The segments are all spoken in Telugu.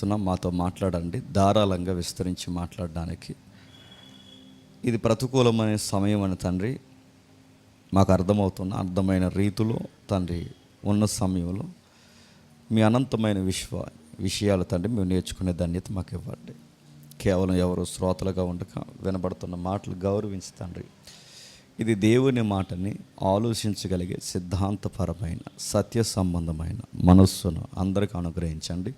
ప్రార్థిస్తున్నాం, మాతో మాట్లాడండి, ధారాళంగా విస్తరించి మాట్లాడడానికి. ఇది ప్రతికూలమైన సమయం అని తండ్రి మాకు అర్థమైన రీతిలో తండ్రి ఉన్న సమయంలో మీ అనంతమైన విషయాలు తండ్రి మేము నేర్చుకునే ధన్యత మాకు ఇవ్వండి. కేవలం ఎవరు శ్రోతలుగా ఉండక వినబడుతున్న మాటలు గౌరవించి తండ్రి, ఇది దేవుని మాటని ఆలోచించగలిగే సిద్ధాంతపరమైన సత్య సంబంధమైన మనస్సును అందరికీ అనుగ్రహించండి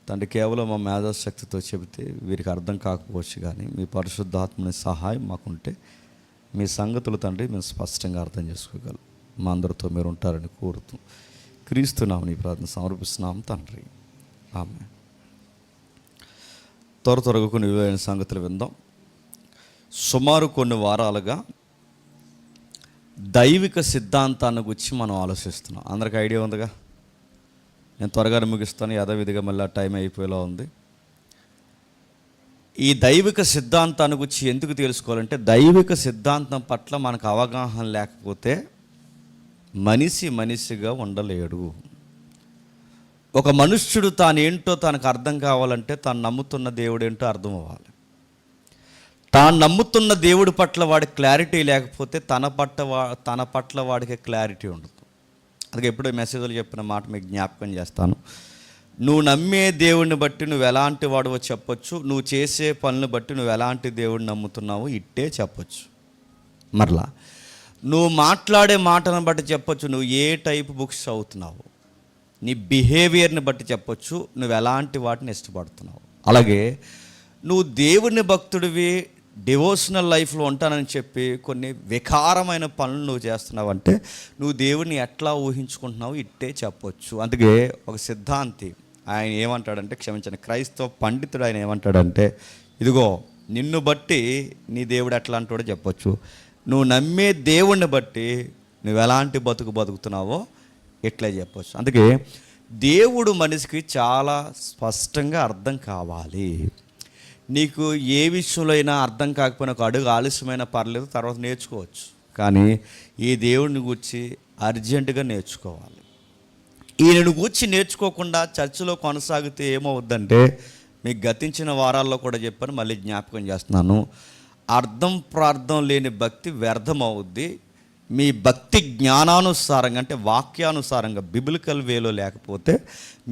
తండ్రి. కేవలం మా మేధాశక్తితో చెబితే వీరికి అర్థం కాకపోవచ్చు, కానీ మీ పరిశుద్ధాత్మని సహాయం మాకుంటే మీ సంగతులు తండ్రి మేము స్పష్టంగా అర్థం చేసుకోగలం. మా అందరితో మీరు ఉంటారని కోరుతూ క్రీస్తునామని ప్రార్థన సమర్పిస్తున్నాం తండ్రి, ఆమేన్. త్వరగా కొన్ని విలువైన సంగతులు విందాం. సుమారు కొన్ని వారాలుగా దైవిక సిద్ధాంతాన్ని గురించి మనం ఆలోచిస్తున్నాం. అందరికి ఐడియా ఉందిగా. నేను త్వరగా ముగిస్తాను, యథావిధిగా మళ్ళీ టైం అయిపోయేలా ఉంది. ఈ దైవిక సిద్ధాంతాన్ని గురించి ఎందుకు తెలుసుకోవాలంటే, దైవిక సిద్ధాంతం పట్ల మనకు అవగాహన లేకపోతే మనిషిగా ఉండలేడు. ఒక మనుష్యుడు తానేంటో తనకు అర్థం కావాలంటే తాను నమ్ముతున్న దేవుడు ఏంటో అర్థం అవ్వాలి. తాను నమ్ముతున్న దేవుడి పట్ల వాడికి క్లారిటీ లేకపోతే తన పట్ల వాడికి క్లారిటీ ఉండదు. అందుకే ఎప్పుడో మెసేజ్లో చెప్పిన మాట మీకు జ్ఞాపకం చేస్తాను. నువ్వు నమ్మే దేవుడిని బట్టి నువ్వు ఎలాంటి వాడివో చెప్పొచ్చు, నువ్వు చేసే పనులను బట్టి నువ్వు ఎలాంటి దేవుడిని నమ్ముతున్నావో ఇట్టే చెప్పొచ్చు. మరలా నువ్వు మాట్లాడే మాటలను బట్టి చెప్పొచ్చు నువ్వు ఏ టైప్ బుక్స్ చదువుతున్నావు, నీ బిహేవియర్ని బట్టి చెప్పొచ్చు నువ్వు ఎలాంటి వాటిని ఇష్టపడుతున్నావు. అలాగే నువ్వు దేవుని భక్తుడివి, డివోషనల్ లైఫ్లో ఉంటానని చెప్పి కొన్ని వికారమైన పనులు నువ్వు చేస్తున్నావు అంటే నువ్వు దేవుడిని ఎట్లా ఊహించుకుంటున్నావు ఇట్టే చెప్పొచ్చు. అందుకే ఒక సిద్ధాంతి ఆయన ఏమంటాడంటే, క్షమించండి, క్రైస్తవ పండితుడు ఆయన ఏమంటాడంటే, ఇదిగో నిన్ను బట్టి నీ దేవుడు ఎట్లా అంటాడో చెప్పొచ్చు, నువ్వు నమ్మే దేవుణ్ణి బట్టి నువ్వు ఎలాంటి బతుకుతున్నావో ఇట్లా చెప్పొచ్చు. అందుకే దేవుడు మనిషికి చాలా స్పష్టంగా అర్థం కావాలి. నీకు ఏ విషయంలో అయినా అర్థం కాకపోయినా ఒక అడుగు ఆలస్యమైనా పర్లేదు, తర్వాత నేర్చుకోవచ్చు. కానీ ఈ దేవుడిని గూర్చి అర్జెంటుగా నేర్చుకోవాలి. ఈయనను గూర్చి నేర్చుకోకుండా చర్చిలో కొనసాగితే ఏమవుద్దంటే, మీకు గతించిన వారాల్లో కూడా చెప్పాను, మళ్ళీ జ్ఞాపకం చేస్తున్నాను, ప్రార్థం లేని భక్తి వ్యర్థం అవుద్ది. మీ భక్తి జ్ఞానానుసారంగా అంటే వాక్యానుసారంగా బిబిలికల్ వేలో లేకపోతే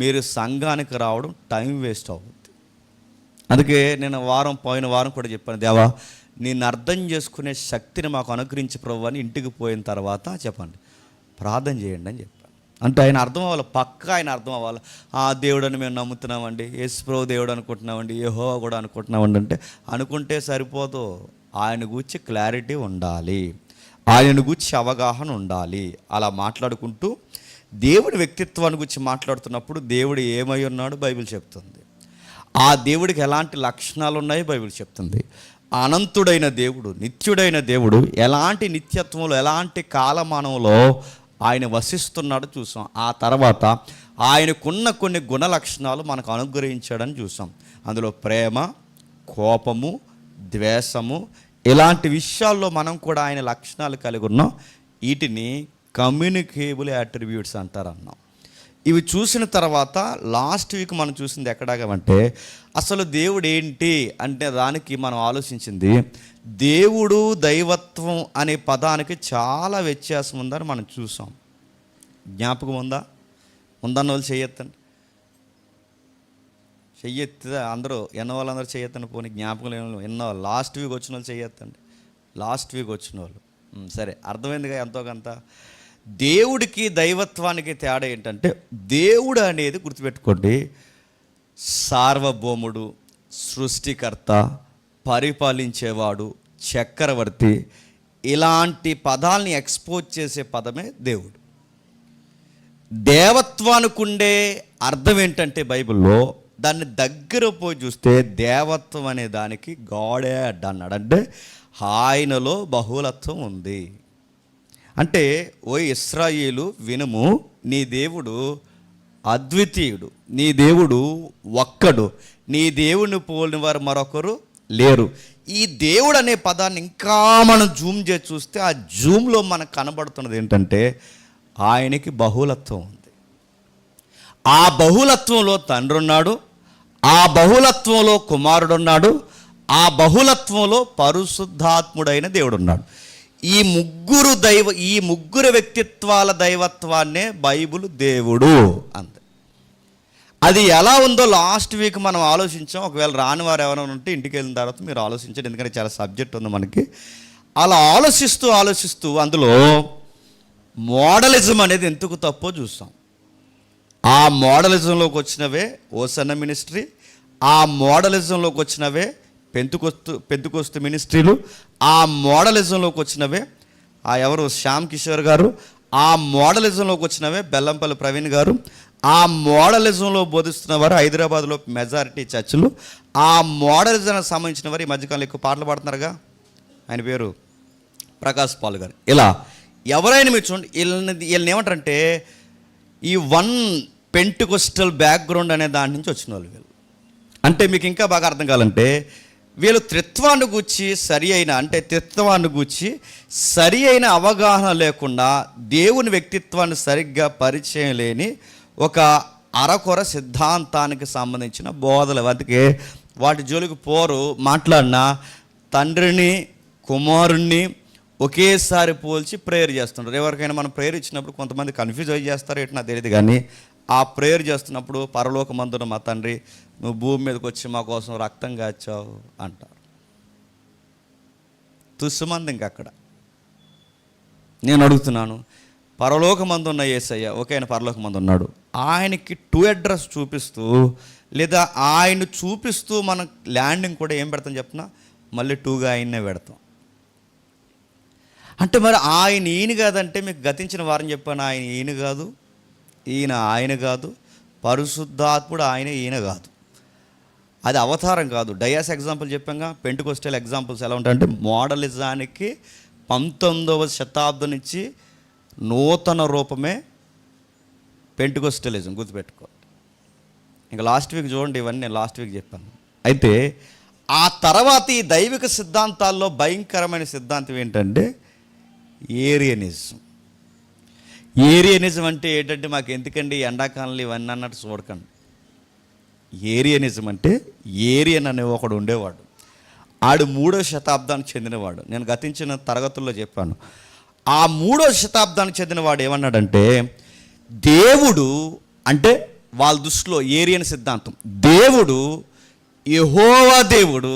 మీరు సంఘానికి రావడం టైం వేస్ట్ అవుతుంది. అందుకే నేను పోయిన వారం కూడా చెప్పాను, దేవా నేను అర్థం చేసుకునే శక్తిని మాకు అనుగ్రహించి ప్రభు అని ఇంటికి పోయిన తర్వాత చెప్పండి, ప్రార్థన చేయండి అని చెప్పాను. అంటే ఆయన అర్థం అవ్వాలి, ఆయన అర్థం అవ్వాలి. ఆ దేవుడని మేము నమ్ముతున్నామండి, యేసు ప్రభు దేవుడు అనుకుంటున్నామండి, యెహోవా కూడా అనుకుంటున్నామండి అంటే అనుకుంటే సరిపోదు. ఆయన గురించి క్లారిటీ ఉండాలి, ఆయన గురించి అవగాహన ఉండాలి. అలా మాట్లాడుకుంటూ దేవుడి వ్యక్తిత్వాన్ని గురించి మాట్లాడుతున్నప్పుడు దేవుడు ఏమై ఉన్నాడు బైబిల్ చెప్తుంది, ఆ దేవుడికి ఎలాంటి లక్షణాలు ఉన్నాయో బైబిల్ చెప్తుంది. అనంతుడైన దేవుడు, నిత్యుడైన దేవుడు ఎలాంటి నిత్యత్వంలో ఎలాంటి కాలమానంలో ఆయన వసిస్తున్నాడో చూసాం. ఆ తర్వాత ఆయనకున్న కొన్ని గుణ లక్షణాలు మనకు అనుగ్రహించాడని చూసాం. అందులో ప్రేమ, కోపము, ద్వేషము, ఇలాంటి విషయాల్లో మనం కూడా ఆయన లక్షణాలు కలిగి ఉన్నాం. వీటిని కమ్యూనికేబుల్ యాట్రిబ్యూట్స్ అంటారన్నాం. ఇవి చూసిన తర్వాత లాస్ట్ వీక్ మనం చూసింది ఎక్కడాగమంటే, అసలు దేవుడు ఏంటి అంటే దానికి మనం ఆలోచించింది, దేవుడు దైవత్వం అనే పదానికి చాలా వ్యత్యాసం ఉందని మనం చూసాం. జ్ఞాపకం ఉందన్న వాళ్ళు చెయ్యొద్దండి, చెయ్యెత్తితే అందరూ వాళ్ళందరూ చెయ్యొద్దండి. పోనీ జ్ఞాపకం లేని లాస్ట్ వీక్ వచ్చిన వాళ్ళు చెయ్యొద్దండి. లాస్ట్ వీక్ వచ్చిన వాళ్ళు సరే, అర్థమైందిగా ఎంతో కొంత. దేవుడికి దైవత్వానికి తేడా ఏంటంటే, దేవుడు అనేది గుర్తుపెట్టుకోండి, సార్వభౌముడు, సృష్టికర్త, పరిపాలించేవాడు, చక్రవర్తి, ఇలాంటి పదాలని ఎక్స్పోజ్ చేసే పదమే దేవుడు. దేవత్వానికి ఉండే అర్థం ఏంటంటే బైబిల్లో దాన్ని దగ్గర పోయి చూస్తే దేవత్వం అనే దానికి గాడే అన్నాడు. అంటే ఆయనలో బహుళత్వం ఉంది. అంటే ఓ ఇశ్రాయేలు వినుము, నీ దేవుడు అద్వితీయుడు, నీ దేవుడు ఒక్కడు, నీ దేవుని పోలిన వారు మరొకరు లేరు. ఈ దేవుడు అనే పదాన్ని ఇంకా మనం జూమ్ చేసి చూస్తే ఆ జూమ్లో మనకు కనబడుతున్నది ఏంటంటే ఆయనకి బహుళత్వం ఉంది. ఆ బహుళత్వంలో తండ్రి ఉన్నాడు, ఆ బహుళత్వంలో కుమారుడు ఉన్నాడు, ఆ బహుళత్వంలో పరిశుద్ధాత్ముడైన దేవుడు ఉన్నాడు. ఈ ముగ్గురు వ్యక్తిత్వాల దైవత్వాన్నే బైబిల్ దేవుడు అంతే. అది ఎలా ఉందో లాస్ట్ వీక్ మనం ఆలోచించాం. ఒకవేళ రాని వారు ఎవరైనా ఉంటే ఇంటికి వెళ్ళిన తర్వాత మీరు ఆలోచించండి, ఎందుకంటే చాలా సబ్జెక్ట్ ఉంది మనకి. అలా ఆలోచిస్తూ అందులో మోడలిజం అనేది ఎందుకు తప్పో చూస్తాం. ఆ మోడలిజంలోకి వచ్చినవే ఓసన్న మినిస్ట్రీ, ఆ మోడలిజంలోకి వచ్చినవే పెంతుకొస్తు మినిస్ట్రీలు, ఆ మోడలిజంలోకి వచ్చినవే ఎవరు శ్యామ్ కిషోర్ గారు, ఆ మోడలిజంలోకి వచ్చినవే బెల్లంపల్లి ప్రవీణ్ గారు, ఆ మోడలిజంలో బోధిస్తున్న వారు హైదరాబాద్లో మెజారిటీ చర్చిలు, ఆ మోడలిజానికి సంబంధించిన వారు ఈ మధ్యకాలంలో ఎక్కువ పాటలు పాడుతున్నారుగా, ఆయన పేరు ప్రకాష్ పాల్ గారు. ఇలా ఎవరైనా మీరు చూడండి, వీళ్ళని ఏమంటారంటే ఈ వన్ పెంటికొస్టల్ బ్యాక్గ్రౌండ్ అనే దాని నుంచి వచ్చిన వాళ్ళు వీళ్ళు. అంటే మీకు ఇంకా బాగా అర్థం కావాలంటే వీళ్ళు త్రిత్వాన్ని గూర్చి సరి అయిన అవగాహన లేకుండా దేవుని వ్యక్తిత్వాన్ని సరిగ్గా పరిచయం లేని ఒక అరకొర సిద్ధాంతానికి సంబంధించిన బోధలు. అందుకే వాటి జోలికి పోరు. మాట్లాడిన తండ్రిని కుమారుణ్ణి ఒకేసారి పోల్చి ప్రేయర్ చేస్తుంటారు. ఎవరికైనా మనం ప్రేయర్ ఇచ్చినప్పుడు కొంతమంది కన్ఫ్యూజ్ అయ్యి చేస్తారు, ఏంటి నాకు తెలియదు. కానీ ఆ ప్రేయర్ చేస్తున్నప్పుడు పరలోకమందున మా తండ్రి నువ్వు భూమి మీదకి వచ్చి మా కోసం రక్తం కాచావు అంటారు. తుస్సుమంది ఇంకక్కడ. నేను అడుగుతున్నాను, పరలోకమందున్న యేసయ్య, ఓకే ఆయన పరలోకమందు ఉన్నాడు, ఆయనకి టూ అడ్రస్ చూపిస్తూ లేదా ఆయన చూపిస్తూ మనం ల్యాండింగ్ కూడా ఏం పెడతాం చెప్తున్నా, మళ్ళీ టూగా ఆయన్నే పెడతాం. అంటే మరి ఈయన కాదంటే మీకు గతించిన వారిని చెప్పాను, ఈయన కాదు, ఆయన కాదు, పరిశుద్ధాత్ముడు ఈయన కాదు. అది అవతారం కాదు. డయాస్ ఎగ్జాంపుల్ చెప్పాక పెంటికొస్టల్ ఎగ్జాంపుల్స్ ఎలా ఉంటాయంటే మోడలిజానికి 19వ శతాబ్దం నుంచి నూతన రూపమే పెంటికొస్టలిజం, గుర్తుపెట్టుకో. ఇంకా లాస్ట్ వీక్ చూడండి, ఇవన్నీ నేను లాస్ట్ వీక్ చెప్పాను. అయితే ఆ తర్వాత ఈ దైవిక సిద్ధాంతాల్లో భయంకరమైన సిద్ధాంతం ఏంటంటే ఏరియనిజం. ఏరియనిజం అంటే ఏంటంటే మాకు ఎందుకండి ఎండాకాలంలో ఇవన్నీ అన్నట్టు చూడకండి. ఏరియనిజం అంటే ఏరియన్ అనే ఒకడు ఉండేవాడు, ఆడు 3వ శతాబ్దానికి చెందినవాడు. నేను గతించిన తరగతుల్లో చెప్పాను. ఆ 3వ శతాబ్దానికి చెందినవాడు ఏమన్నాడంటే దేవుడు అంటే వాళ్ళ దృష్టిలో ఏరియన్ సిద్ధాంతం, దేవుడు యెహోవా దేవుడు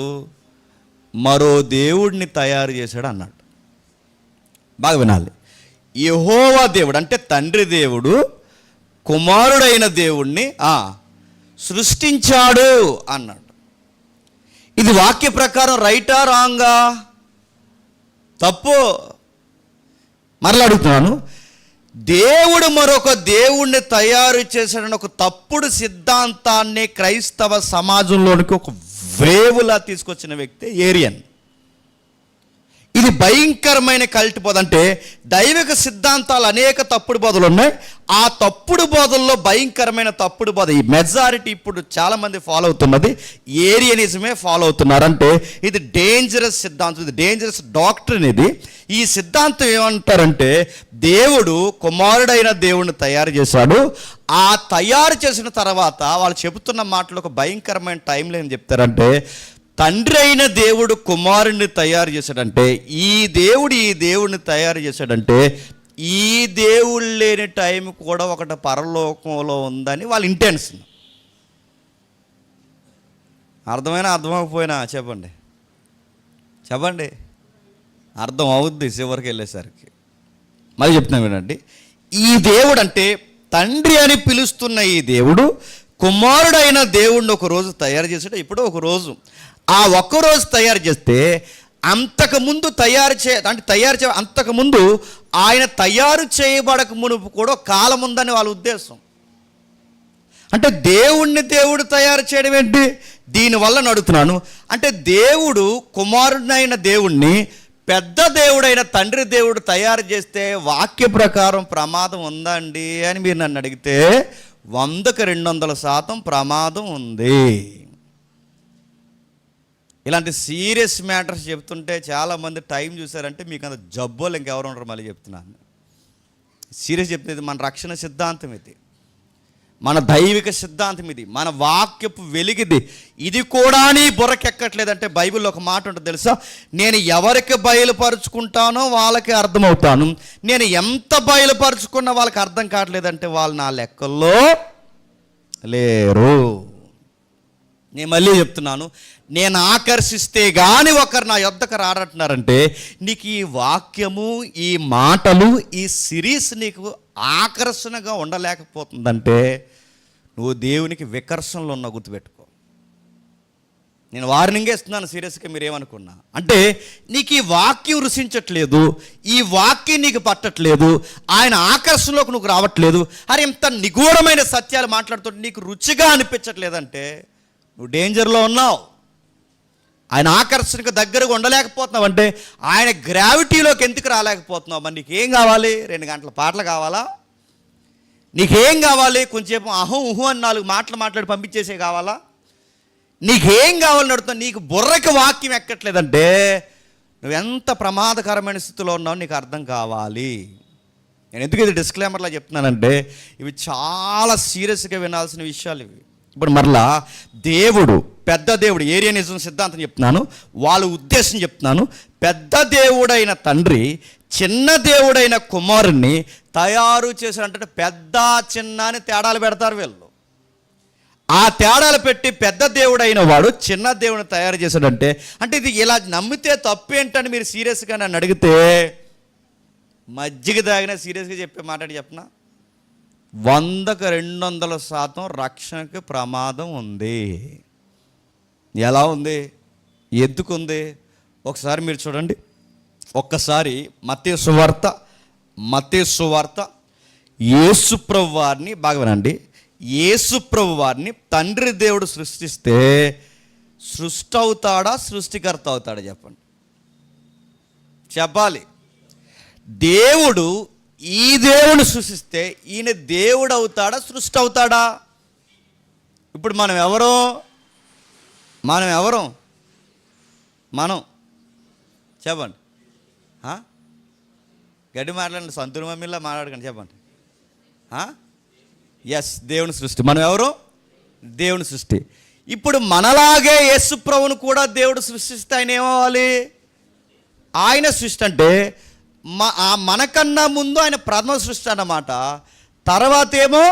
మరో దేవుడిని తయారు చేశాడు అన్నాడు. బాగా వినాలి. యెహోవా దేవుడు అంటే తండ్రి దేవుడు కుమారుడైన దేవుణ్ణి సృష్టించాడు అన్నాడు. ఇది వాక్య ప్రకారం రైటా రాంగా? తప్పు. మరలా అడుగుతున్నాను, దేవుడు మరొక దేవుణ్ణి తయారు చేశాడని ఒక తప్పుడు సిద్ధాంతాన్ని క్రైస్తవ సమాజంలోనికి ఒక వేవులా తీసుకొచ్చిన వ్యక్తి ఏరియన్. ఇది భయంకరమైన కల్ట్ బోధ. అంటే దైవిక సిద్ధాంతాలు అనేక తప్పుడు బోధలు ఉన్నాయి. ఆ తప్పుడు బోధల్లో భయంకరమైన తప్పుడు బోధ ఈ మెజారిటీ ఇప్పుడు చాలామంది ఫాలో అవుతున్నది ఏరియనిజమే ఫాలో అవుతున్నారు. అంటే ఇది డేంజరస్ సిద్ధాంతం, ఇది డేంజరస్ డాక్ట్రిన్. ఇది ఈ సిద్ధాంతం ఏమంటారంటే దేవుడు కుమారుడైన దేవుడిని తయారు చేశాడు. ఆ తయారు చేసిన తర్వాత వాళ్ళు చెబుతున్న మాటలు ఒక భయంకరమైన టైంలో ఏం చెప్తారంటే తండ్రి అయిన దేవుడు కుమారుణ్ణి తయారు చేశాడంటే ఈ దేవుడిని తయారు చేశాడంటే ఈ దేవుడు లేని టైం కూడా ఒకటి పరలోకంలో ఉందని వాళ్ళ ఇంటెన్షన్. అర్థమైనా చెప్పండి అర్థం అవుద్ది చివరికి వెళ్ళేసరికి. మళ్ళీ చెప్తున్నాను వినండి. ఈ దేవుడు అంటే తండ్రి అని పిలుస్తున్న ఈ దేవుడు కుమారుడైన దేవుడిని ఒకరోజు తయారు చేశాడు. ఇప్పుడు ఒకరోజు ఆ ఒక్కరోజు తయారు చేస్తే అంతకుముందు అంతకుముందు ఆయన తయారు చేయబడక మునుపు కూడా కాలం ఉందని వాళ్ళ ఉద్దేశం. అంటే దేవుడు తయారు చేయడం ఏంటి? దీనివల్ల అడుగుతున్నాను. అంటే దేవుడు కుమారుడైన దేవుణ్ణి పెద్ద దేవుడైన తండ్రి దేవుడు తయారు చేస్తే వాక్య ప్రకారం ప్రమాదం ఉందా అండి అని మీరు నన్ను అడిగితే 100కి 200% ప్రమాదం ఉంది. ఇలాంటి సీరియస్ మ్యాటర్స్ చెప్తుంటే చాలామంది టైం చూసారంటే మీకు అంత జబ్బోలు ఇంకెవరు ఉండరు. మళ్ళీ చెప్తున్నాను, సీరియస్ చెప్తే ఇది మన రక్షణ సిద్ధాంతం. ఇది మన దైవిక సిద్ధాంతం ఇది, మన వాక్యపు వెలిగిది. ఇది కూడా నీ బుర్రకెక్కట్లేదంటే బైబిల్లో ఒక మాట ఉంటుంది తెలుసా, నేను ఎవరికి బయలుపరుచుకుంటానో వాళ్ళకి అర్థమవుతాను, నేను ఎంత బయలుపరుచుకున్నా వాళ్ళకి అర్థం కావట్లేదంటే వాళ్ళు నా లెక్కల్లో లేరు. నేను మళ్ళీ చెప్తున్నాను, నేను ఆకర్షిస్తే కానీ ఒకరు నా యొద్దకు రారంటున్నారంటే నీకు ఈ వాక్యము, ఈ మాటలు, ఈ సిరీస్ నీకు ఆకర్షణగా ఉండలేకపోతుందంటే నువ్వు దేవునికి వికర్షణలో ఉన్న, గుర్తుపెట్టుకో. నేను వార్నింగే ఇస్తున్నాను సీరియస్గా, మీరేమనుకున్నా అంటే నీకు ఈ వాక్యం రుచించట్లేదు, ఈ వాక్యం నీకు పట్టట్లేదు, ఆయన ఆకర్షణలోకి నువ్వు రావట్లేదు, అరే ఇంత నిగూఢమైన సత్యాలు మాట్లాడుతుంటే నీకు రుచిగా అనిపించట్లేదంటే నువ్వు డేంజర్లో ఉన్నావు. ఆయన ఆకర్షణకు దగ్గరగా ఉండలేకపోతున్నావు అంటే ఆయన గ్రావిటీలోకి ఎందుకు రాలేకపోతున్నావు? మరి నీకేం కావాలి? 2 గంటల పాటలు కావాలా? నీకేం కావాలి? కొంచెంసేపు అహం ఊహు అని 4 మాటలు మాట్లాడి పంపించేసే కావాలా? నీకేం కావాలని అడుగుతావు? నీకు బుర్రకి వాక్యం ఎక్కట్లేదంటే నువ్వెంత ప్రమాదకరమైన స్థితిలో ఉన్నావు నీకు అర్థం కావాలి. నేను ఎందుకు ఇది డిస్క్లైమర్లా చెప్తున్నానంటే ఇవి చాలా సీరియస్గా వినాల్సిన విషయాలు ఇవి. ఇప్పుడు మరలా దేవుడు, పెద్ద దేవుడు, ఏరియనిజం సిద్ధాంతం చెప్తున్నాను, వాళ్ళ ఉద్దేశం చెప్తున్నాను. పెద్ద దేవుడైన తండ్రి చిన్న దేవుడైన కుమారుణ్ణి తయారు చేశారంటే పెద్ద చిన్న అని తేడాలు పెడతారు వీళ్ళు. ఆ తేడాలు పెట్టి పెద్ద దేవుడైన వాడు చిన్న దేవుడిని తయారు చేశాడంటే అంటే ఇది ఇలా నమ్మితే తప్పేంటని మీరు సీరియస్గా నన్ను అడిగితే మజ్జిగ తాగినా సీరియస్గా చెప్పే మాట చెప్పనా, 100కు 200% రక్షణకి ప్రమాదం ఉంది. ఎలా ఉంది? ఎందుకుంది? ఒకసారి మీరు చూడండి. ఒక్కసారి మత్తయి సువార్త యేసుప్రభు వారిని బాగా వినండి. యేసుప్రభు వారిని తండ్రి దేవుడు సృష్టిస్తే సృష్టి అవుతాడా, సృష్టికర్త అవుతాడా? చెప్పాలి. దేవుడు ఈ దేవుడు సృష్టిస్తే ఈయన దేవుడు అవుతాడా, సృష్టి అవుతాడా? ఇప్పుడు మనం ఎవరు? మనం చెప్పండి. గడ్డి మాట్లాడండి, సంతూరు మమ్మీలా మాట్లాడకండి, చెప్పండి. ఎస్, దేవుని సృష్టి. మనం ఎవరు? దేవుని సృష్టి. ఇప్పుడు మనలాగే యేసు ప్రభువును కూడా దేవుడు సృష్టిస్తే ఆయన ఏమవ్వాలి? ఆయన సృష్టి అంటే మనకన్నా ముందు ఆయన ప్రథమ సృష్టి అన్నమాట. తర్వాత ఏమో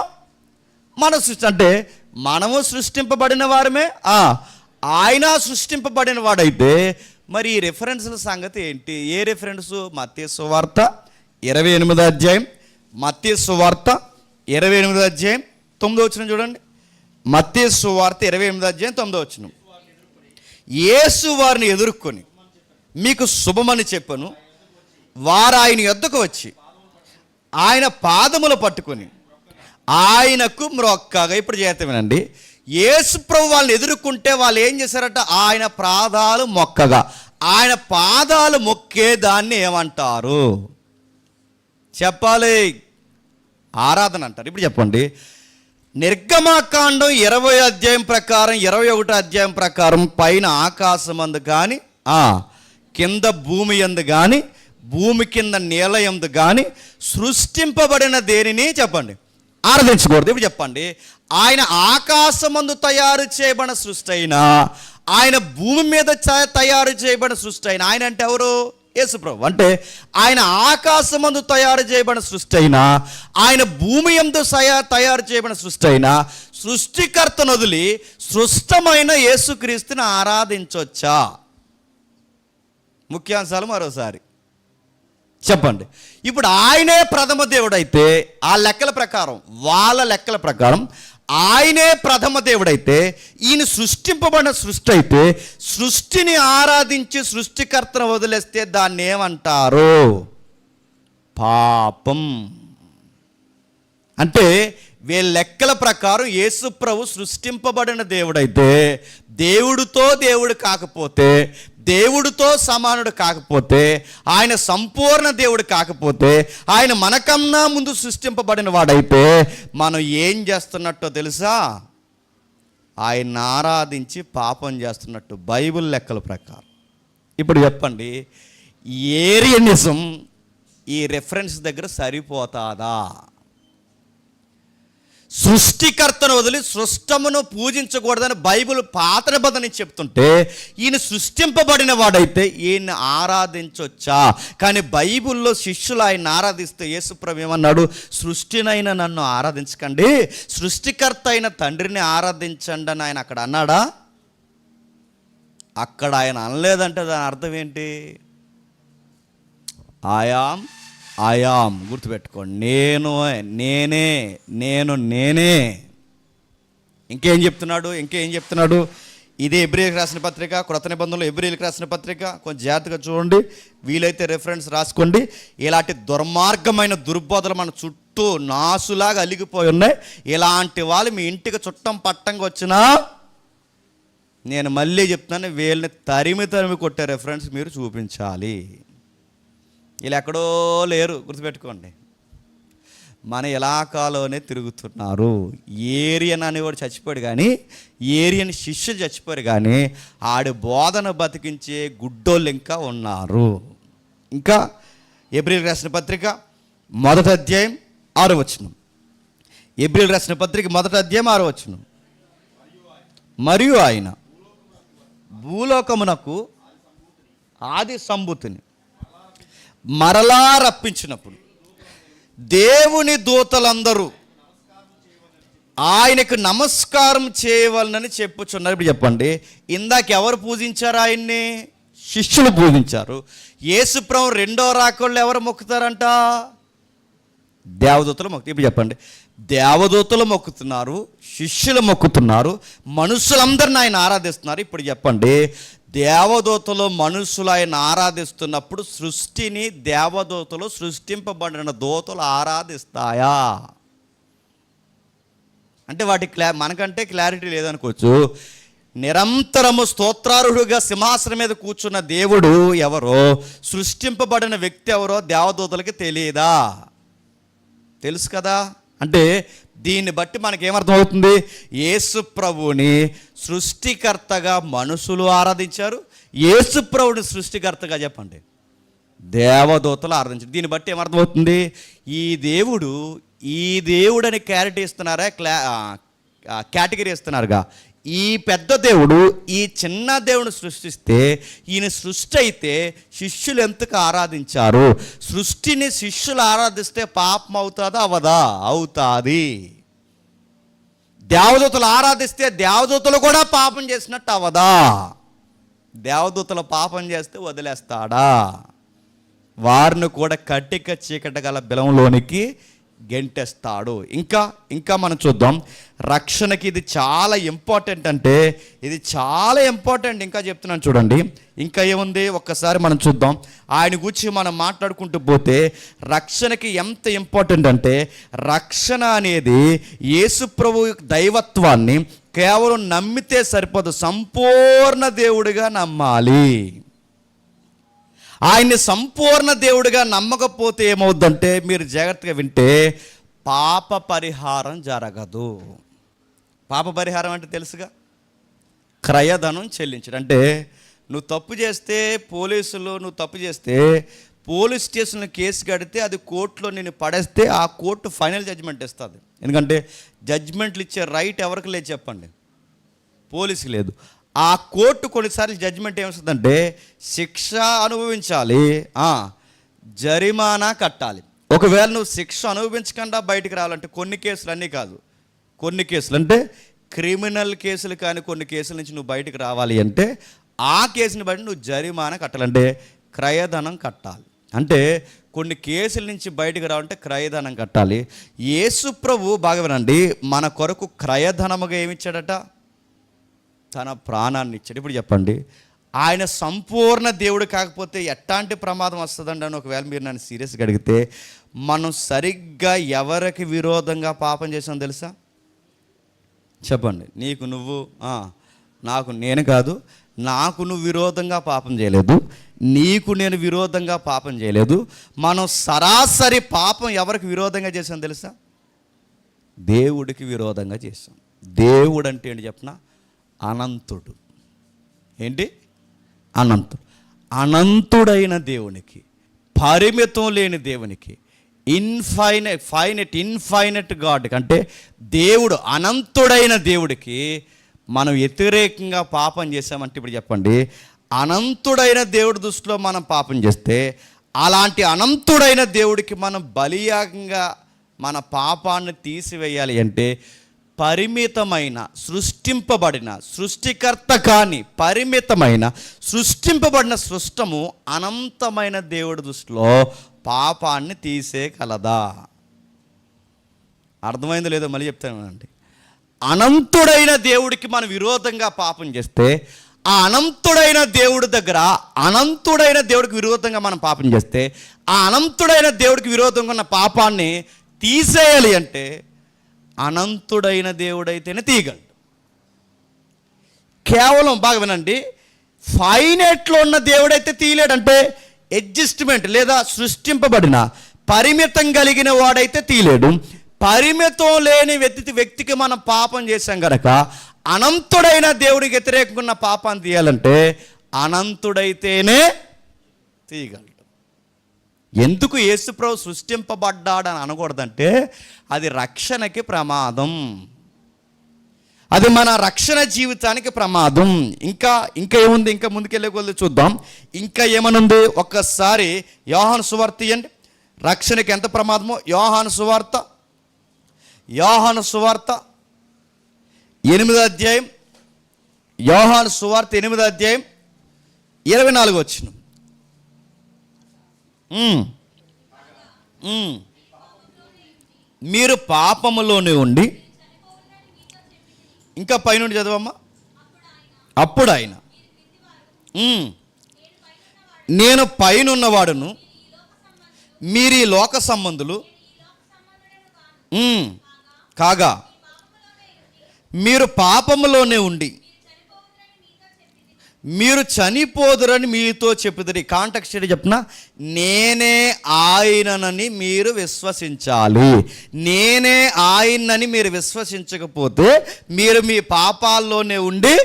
మన సృష్టి. అంటే మనము సృష్టింపబడిన వారమే, ఆయన సృష్టింపబడిన వాడైతే మరి ఈ రెఫరెన్స్ల సంగతి ఏంటి? ఏ రెఫరెన్స్? మత్తయి సువార్త 28వ అధ్యాయం, మత్తయి సువార్త 28వ అధ్యాయం 9వ వచనం చూడండి. మత్తయి సువార్త 28వ అధ్యాయం 9వ వచనం. యేసు వారిని ఎదుర్కొని మీకు శుభమని చెప్పను, వారు ఆయన యొద్దకు వచ్చి ఆయన పాదములు పట్టుకొని ఆయనకు మ్రొక్కగా. ఇప్పుడు చేస్తామేనండి, యేసు ప్రభు వాళ్ళని ఎదుర్కొంటే వాళ్ళు ఏం చేశారట? ఆయన పాదాలు మొక్కగా. ఆయన పాదాలు మొక్కే దాన్ని ఏమంటారు? చెప్పాలి. ఆరాధన అంటారు. ఇప్పుడు చెప్పండి. నిర్గమకాండం 20వ అధ్యాయం ప్రకారం, 21వ అధ్యాయం ప్రకారం పైన ఆకాశమందు కానీ, కింద భూమి యందు కానీ, భూమి కింద నేల యందు కానీ సృష్టింపబడిన దేనిని చెప్పండి ఆరాధించకూడదు. ఇప్పుడు చెప్పండి, ఆయన ఆకాశమందు తయారు చేయబడిన సృష్టి అయినా, ఆయన భూమి మీద తయారు చేయబడిన సృష్టి అయినా, ఆయన అంటే ఎవరు? యేసుప్రభు. అంటే ఆయన ఆకాశమందు తయారు చేయబడిన సృష్టి అయినా, ఆయన భూమి యందు తయారు చేయబడిన సృష్టి అయినా, సృష్టికర్తను వదిలి సృష్టమైన యేసుక్రీస్తుని ఆరాధించవచ్చా? ముఖ్యాంశాలు మరోసారి చెప్పండి. ఇప్పుడు ఆయనే ప్రథమ దేవుడైతే ఆ లెక్కల ప్రకారం, వాళ్ళ లెక్కల ప్రకారం ఆయనే ప్రథమ దేవుడైతే, ఈయన సృష్టింపబడిన సృష్టి అయితే, సృష్టిని ఆరాధించి సృష్టికర్తను వదిలేస్తే దాన్ని ఏమంటారు? పాపం. అంటే వీళ్ళ లెక్కల ప్రకారం యేసు ప్రభు సృష్టింపబడిన దేవుడైతే, దేవుడితో దేవుడు కాకపోతే, దేవుడితో సమానుడు కాకపోతే, ఆయన సంపూర్ణ దేవుడు కాకపోతే, ఆయన మనకన్నా ముందు సృష్టింపబడిన వాడైతే మనం ఏం చేస్తున్నట్టో తెలుసా? ఆయన ఆరాధించి పాపం చేస్తున్నట్టు బైబిల్ లెక్కల ప్రకారం. ఇప్పుడు చెప్పండి, ఏరియనిజం ఈ రెఫరెన్స్ దగ్గర సరిపోతాదా? సృష్టికర్తను వదిలి సృష్టమును పూజించకూడదని బైబిల్ పాత నిబంధన చెప్తుంటే ఈయన సృష్టింపబడిన వాడైతే ఈయన్ని ఆరాధించవచ్చా? కానీ బైబిల్లో శిష్యులు ఆయన ఆరాధిస్తే యేసుప్రభు ఏమన్నాడు? సృష్టినైన నన్ను ఆరాధించకండి, సృష్టికర్త అయిన తండ్రిని ఆరాధించండి అని ఆయన అక్కడ అన్నాడా? అక్కడ ఆయన అనలేదంటే దాని అర్థం ఏంటి? ఆయాం గుర్తుపెట్టుకోండి. నేనే. ఇంకేం చెప్తున్నాడు? ఇదే హెబ్రీయులకు రాసిన పత్రిక, క్రొత్త నిబంధనలో హెబ్రీయులకు రాసిన పత్రిక, కొంచెం జాగ్రత్తగా చూడండి, వీలైతే రెఫరెన్స్ రాసుకోండి. ఇలాంటి దుర్మార్గమైన దుర్బోధలు మన చుట్టూ నాసులాగా అలిగిపోయి ఉన్నాయి. ఇలాంటి వాళ్ళు మీ ఇంటికి చుట్టం పట్టంగా వచ్చినా నేను మళ్ళీ చెప్తున్నాను, వీళ్ళని తరిమి కొట్టే రెఫరెన్స్ మీరు చూపించాలి. వీళ్ళు ఎక్కడో లేరు, గుర్తుపెట్టుకోండి. మన ఇలాకాలోనే తిరుగుతున్నారు. ఏరియన్ అనేవాడు చచ్చిపోయాడు కానీ, ఏరియన్ శిష్యులు చచ్చిపోయారు కానీ ఆడి బోధన బతికించే గుడ్డోళ్ళు ఇంకా ఉన్నారు. ఇంకా హెబ్రీయులకు రాసిన పత్రిక 1వ అధ్యాయం 6వ వచనం. హెబ్రీయులకు రాసిన పత్రిక 1వ అధ్యాయం 6వ వచనం. మరియు ఆయన భూలోకమునకు ఆది సంభూతిని మరలా రప్పించినప్పుడు దేవుని దూతలందరూ ఆయనకు నమస్కారం చేయవలనని చెప్పుచున్నారు. ఇప్పుడు చెప్పండి, ఇందాక ఎవరు పూజించారు ఆయన్ని? శిష్యులు పూజించారు. యేసుప్రభు రెండో రాకళ్ళు ఎవరు మొక్కుతారంట? దేవదూతలు మొక్కుతారు. ఇప్పుడు చెప్పండి, దేవదూతలు మొక్కుతున్నారు, శిష్యులు మొక్కుతున్నారు, మనుషులందరిని ఆయన ఆరాధిస్తున్నారు. ఇప్పుడు చెప్పండి, దేవదూతలు మనుషులు ఆయన ఆరాధిస్తున్నప్పుడు సృష్టిని దేవదూతలు, సృష్టింపబడిన దూతలు ఆరాధిస్తాయా? అంటే మనకంటే క్లారిటీ లేదనుకోవచ్చు. నిరంతరము స్తోత్రారుడుగా సింహాసనం మీద కూర్చున్న దేవుడు ఎవరో, సృష్టింపబడిన వ్యక్తి ఎవరో దేవదూతలకి తెలియదా? తెలుసు కదా. అంటే దీన్ని బట్టి మనకేమర్థమవుతుంది? యేసు ప్రభువుని సృష్టికర్తగా మనుషులు ఆరాధించారు, యేసు ప్రభువుని సృష్టికర్తగా చెప్పండి దేవదూతలు ఆరాధించారు. దీన్ని బట్టి ఏమర్థమవుతుంది? ఈ దేవుడని కేటగిరీ ఇస్తున్నారుగా. ఈ పెద్ద దేవుడు ఈ చిన్న దేవుడు సృష్టిస్తే, ఈయన సృష్టి అయితే శిష్యులు ఎందుకు ఆరాధించారు? సృష్టిని శిష్యులు ఆరాధిస్తే పాపం అవుతుందా? అవదా? అవుతుంది. దేవదూతలు ఆరాధిస్తే దేవదూతలు కూడా పాపం చేసినట్టు అవదా? దేవదూతలు పాపం చేస్తే వదిలేస్తాడా? వారిని కూడా కట్టిక చీకటి గల బిలంలోనికి గెంటేస్తాడు. ఇంకా మనం చూద్దాం. రక్షణకి ఇది చాలా ఇంపార్టెంట్, అంటే ఇది చాలా ఇంపార్టెంట్. ఇంకా చెప్తున్నాను చూడండి, ఇంకా ఏముంది ఒక్కసారి మనం చూద్దాం. ఆయన గురించి మనం మాట్లాడుకుంటూ పోతే రక్షణకి ఎంత ఇంపార్టెంట్ అంటే, రక్షణ అనేది యేసు ప్రభు దైవత్వాన్ని కేవలం నమ్మితే సరిపోదు, సంపూర్ణ దేవుడిగా నమ్మాలి. ఆయన్ని సంపూర్ణ దేవుడిగా నమ్మకపోతే ఏమవుద్దంటే, మీరు జాగ్రత్తగా వింటే, పాప పరిహారం జరగదు. పాప పరిహారం అంటే తెలుసుగా, క్రయధనం చెల్లించడం. అంటే నువ్వు తప్పు చేస్తే పోలీస్ స్టేషన్లో కేసు కడితే అది కోర్టులో నేను పడేస్తే ఆ కోర్టు ఫైనల్ జడ్జిమెంట్ ఇస్తుంది. ఎందుకంటే జడ్జిమెంట్లు ఇచ్చే రైట్ ఎవరికి లేదు చెప్పండి? పోలీసుకి లేదు. ఆ కోర్టు కొన్నిసార్లు జడ్జిమెంట్ ఏమొస్తుందంటే, శిక్ష అనుభవించాలి, జరిమానా కట్టాలి. ఒకవేళ నువ్వు శిక్ష అనుభవించకుండా బయటికి రావాలంటే, కొన్ని కేసులు అన్నీ కాదు, కొన్ని కేసులు అంటే క్రిమినల్ కేసులు కానీ కొన్ని కేసుల నుంచి నువ్వు బయటికి రావాలి అంటే ఆ కేసుని బట్టి నువ్వు జరిమానా కట్టాలంటే క్రయధనం కట్టాలి. అంటే కొన్ని కేసుల నుంచి బయటికి రావాలంటే క్రయధనం కట్టాలి. యేసు ప్రభు బాగా వినండి, మన కొరకు క్రయధనముగా ఏమిచ్చాడట? తన ప్రాణాన్ని ఇచ్చాడు. ఇప్పుడు చెప్పండి, ఆయన సంపూర్ణ దేవుడు కాకపోతే ఎట్లాంటి ప్రమాదం వస్తుందండి అని ఒకవేళ మీరు నన్ను సీరియస్గా అడిగితే, మనం సరిగ్గా ఎవరికి విరోధంగా పాపం చేసాం తెలుసా? చెప్పండి. నీకు నువ్వు, నాకు నేను కాదు, నాకు నువ్వు విరోధంగా పాపం చేయలేదు, నీకు నేను విరోధంగా పాపం చేయలేదు. మనం సరాసరి పాపం ఎవరికి విరోధంగా చేసాం తెలుసా? దేవుడికి విరోధంగా చేసాం. దేవుడు అంటే ఏంటి చెప్పనా? అనంతుడు. ఏంటి? అనంతుడు. అనంతుడైన దేవునికి, పరిమితం లేని దేవునికి ఇన్ఫైనట్ గాడ్కి, అంటే దేవుడు అనంతుడైన దేవుడికి మనం వ్యతిరేకంగా పాపం చేసామంటే, ఇప్పుడు చెప్పండి, అనంతుడైన దేవుడి దృష్టిలో మనం పాపం చేస్తే అలాంటి అనంతుడైన దేవుడికి మనం బలియాగంగా మన పాపాన్ని తీసివేయాలి అంటే పరిమితమైన, సృష్టింపబడిన, సృష్టికర్త కాని పరిమితమైన, సృష్టింపబడిన సృష్టము అనంతమైన దేవుడి దృష్టిలో పాపాన్ని తీసేయగలదా? అర్థమైందో లేదో మళ్ళీ చెప్తానండి. అనంతుడైన దేవుడికి మనం విరోధంగా పాపం చేస్తే, ఆ అనంతుడైన దేవుడి దగ్గర అనంతుడైన దేవుడికి విరోధంగా మనం పాపం చేస్తే, ఆ అనంతుడైన దేవుడికి విరోధంగా ఉన్న పాపాన్ని తీసేయాలి అంటే అనంతుడైన దేవుడైతేనే తీయగలడు. కేవలం బాగా వినండి, ఫైనెట్లో ఉన్న దేవుడైతే తీయలేడంటే, అడ్జస్ట్మెంట్ లేదా సృష్టింపబడిన పరిమితం కలిగిన వాడైతే తీయలేడు. పరిమితం లేని వ్యక్తికి మనం పాపం చేశాం కనుక అనంతుడైన దేవుడికి వ్యతిరేకంగా ఉన్న పాపాన్ని తీయాలంటే అనంతుడైతేనే తీయగలడు. ఎందుకు యేసుప్రభు సృష్టింపబడ్డాడని అనకూడదంటే అది రక్షణకి ప్రమాదం, అది మన రక్షణ జీవితానికి ప్రమాదం. ఇంకా ఏముంది, ఇంకా ముందుకెళ్ళే కొద్ది చూద్దాం. ఇంకా ఏమనుంది ఒక్కసారి యోహాను సువార్త ఇయ్యండి. రక్షణకి ఎంత ప్రమాదమో యోహాను సువార్త 8వ అధ్యాయం, యోహాను సువార్త 8వ అధ్యాయం 24 వచనం. మీరు పాపములోనే ఉండి, ఇంకా పైనుండి చదవమ్మా. అప్పుడు ఆయన, నేను పైనున్నవాడును, మీరు ఈ లోక సంబంధులు కాగా మీరు పాపములోనే ఉండి మీరు చనిపోదురని మీతో చెప్పుదురి. కాంటెక్స్ట్ ఏంటి చెప్పిన, నేనే ఆయననని మీరు విశ్వసించాలి. నేనే ఆయనని మీరు విశ్వసించకపోతే మీరు మీ పాపాల్లోనే ఉండి,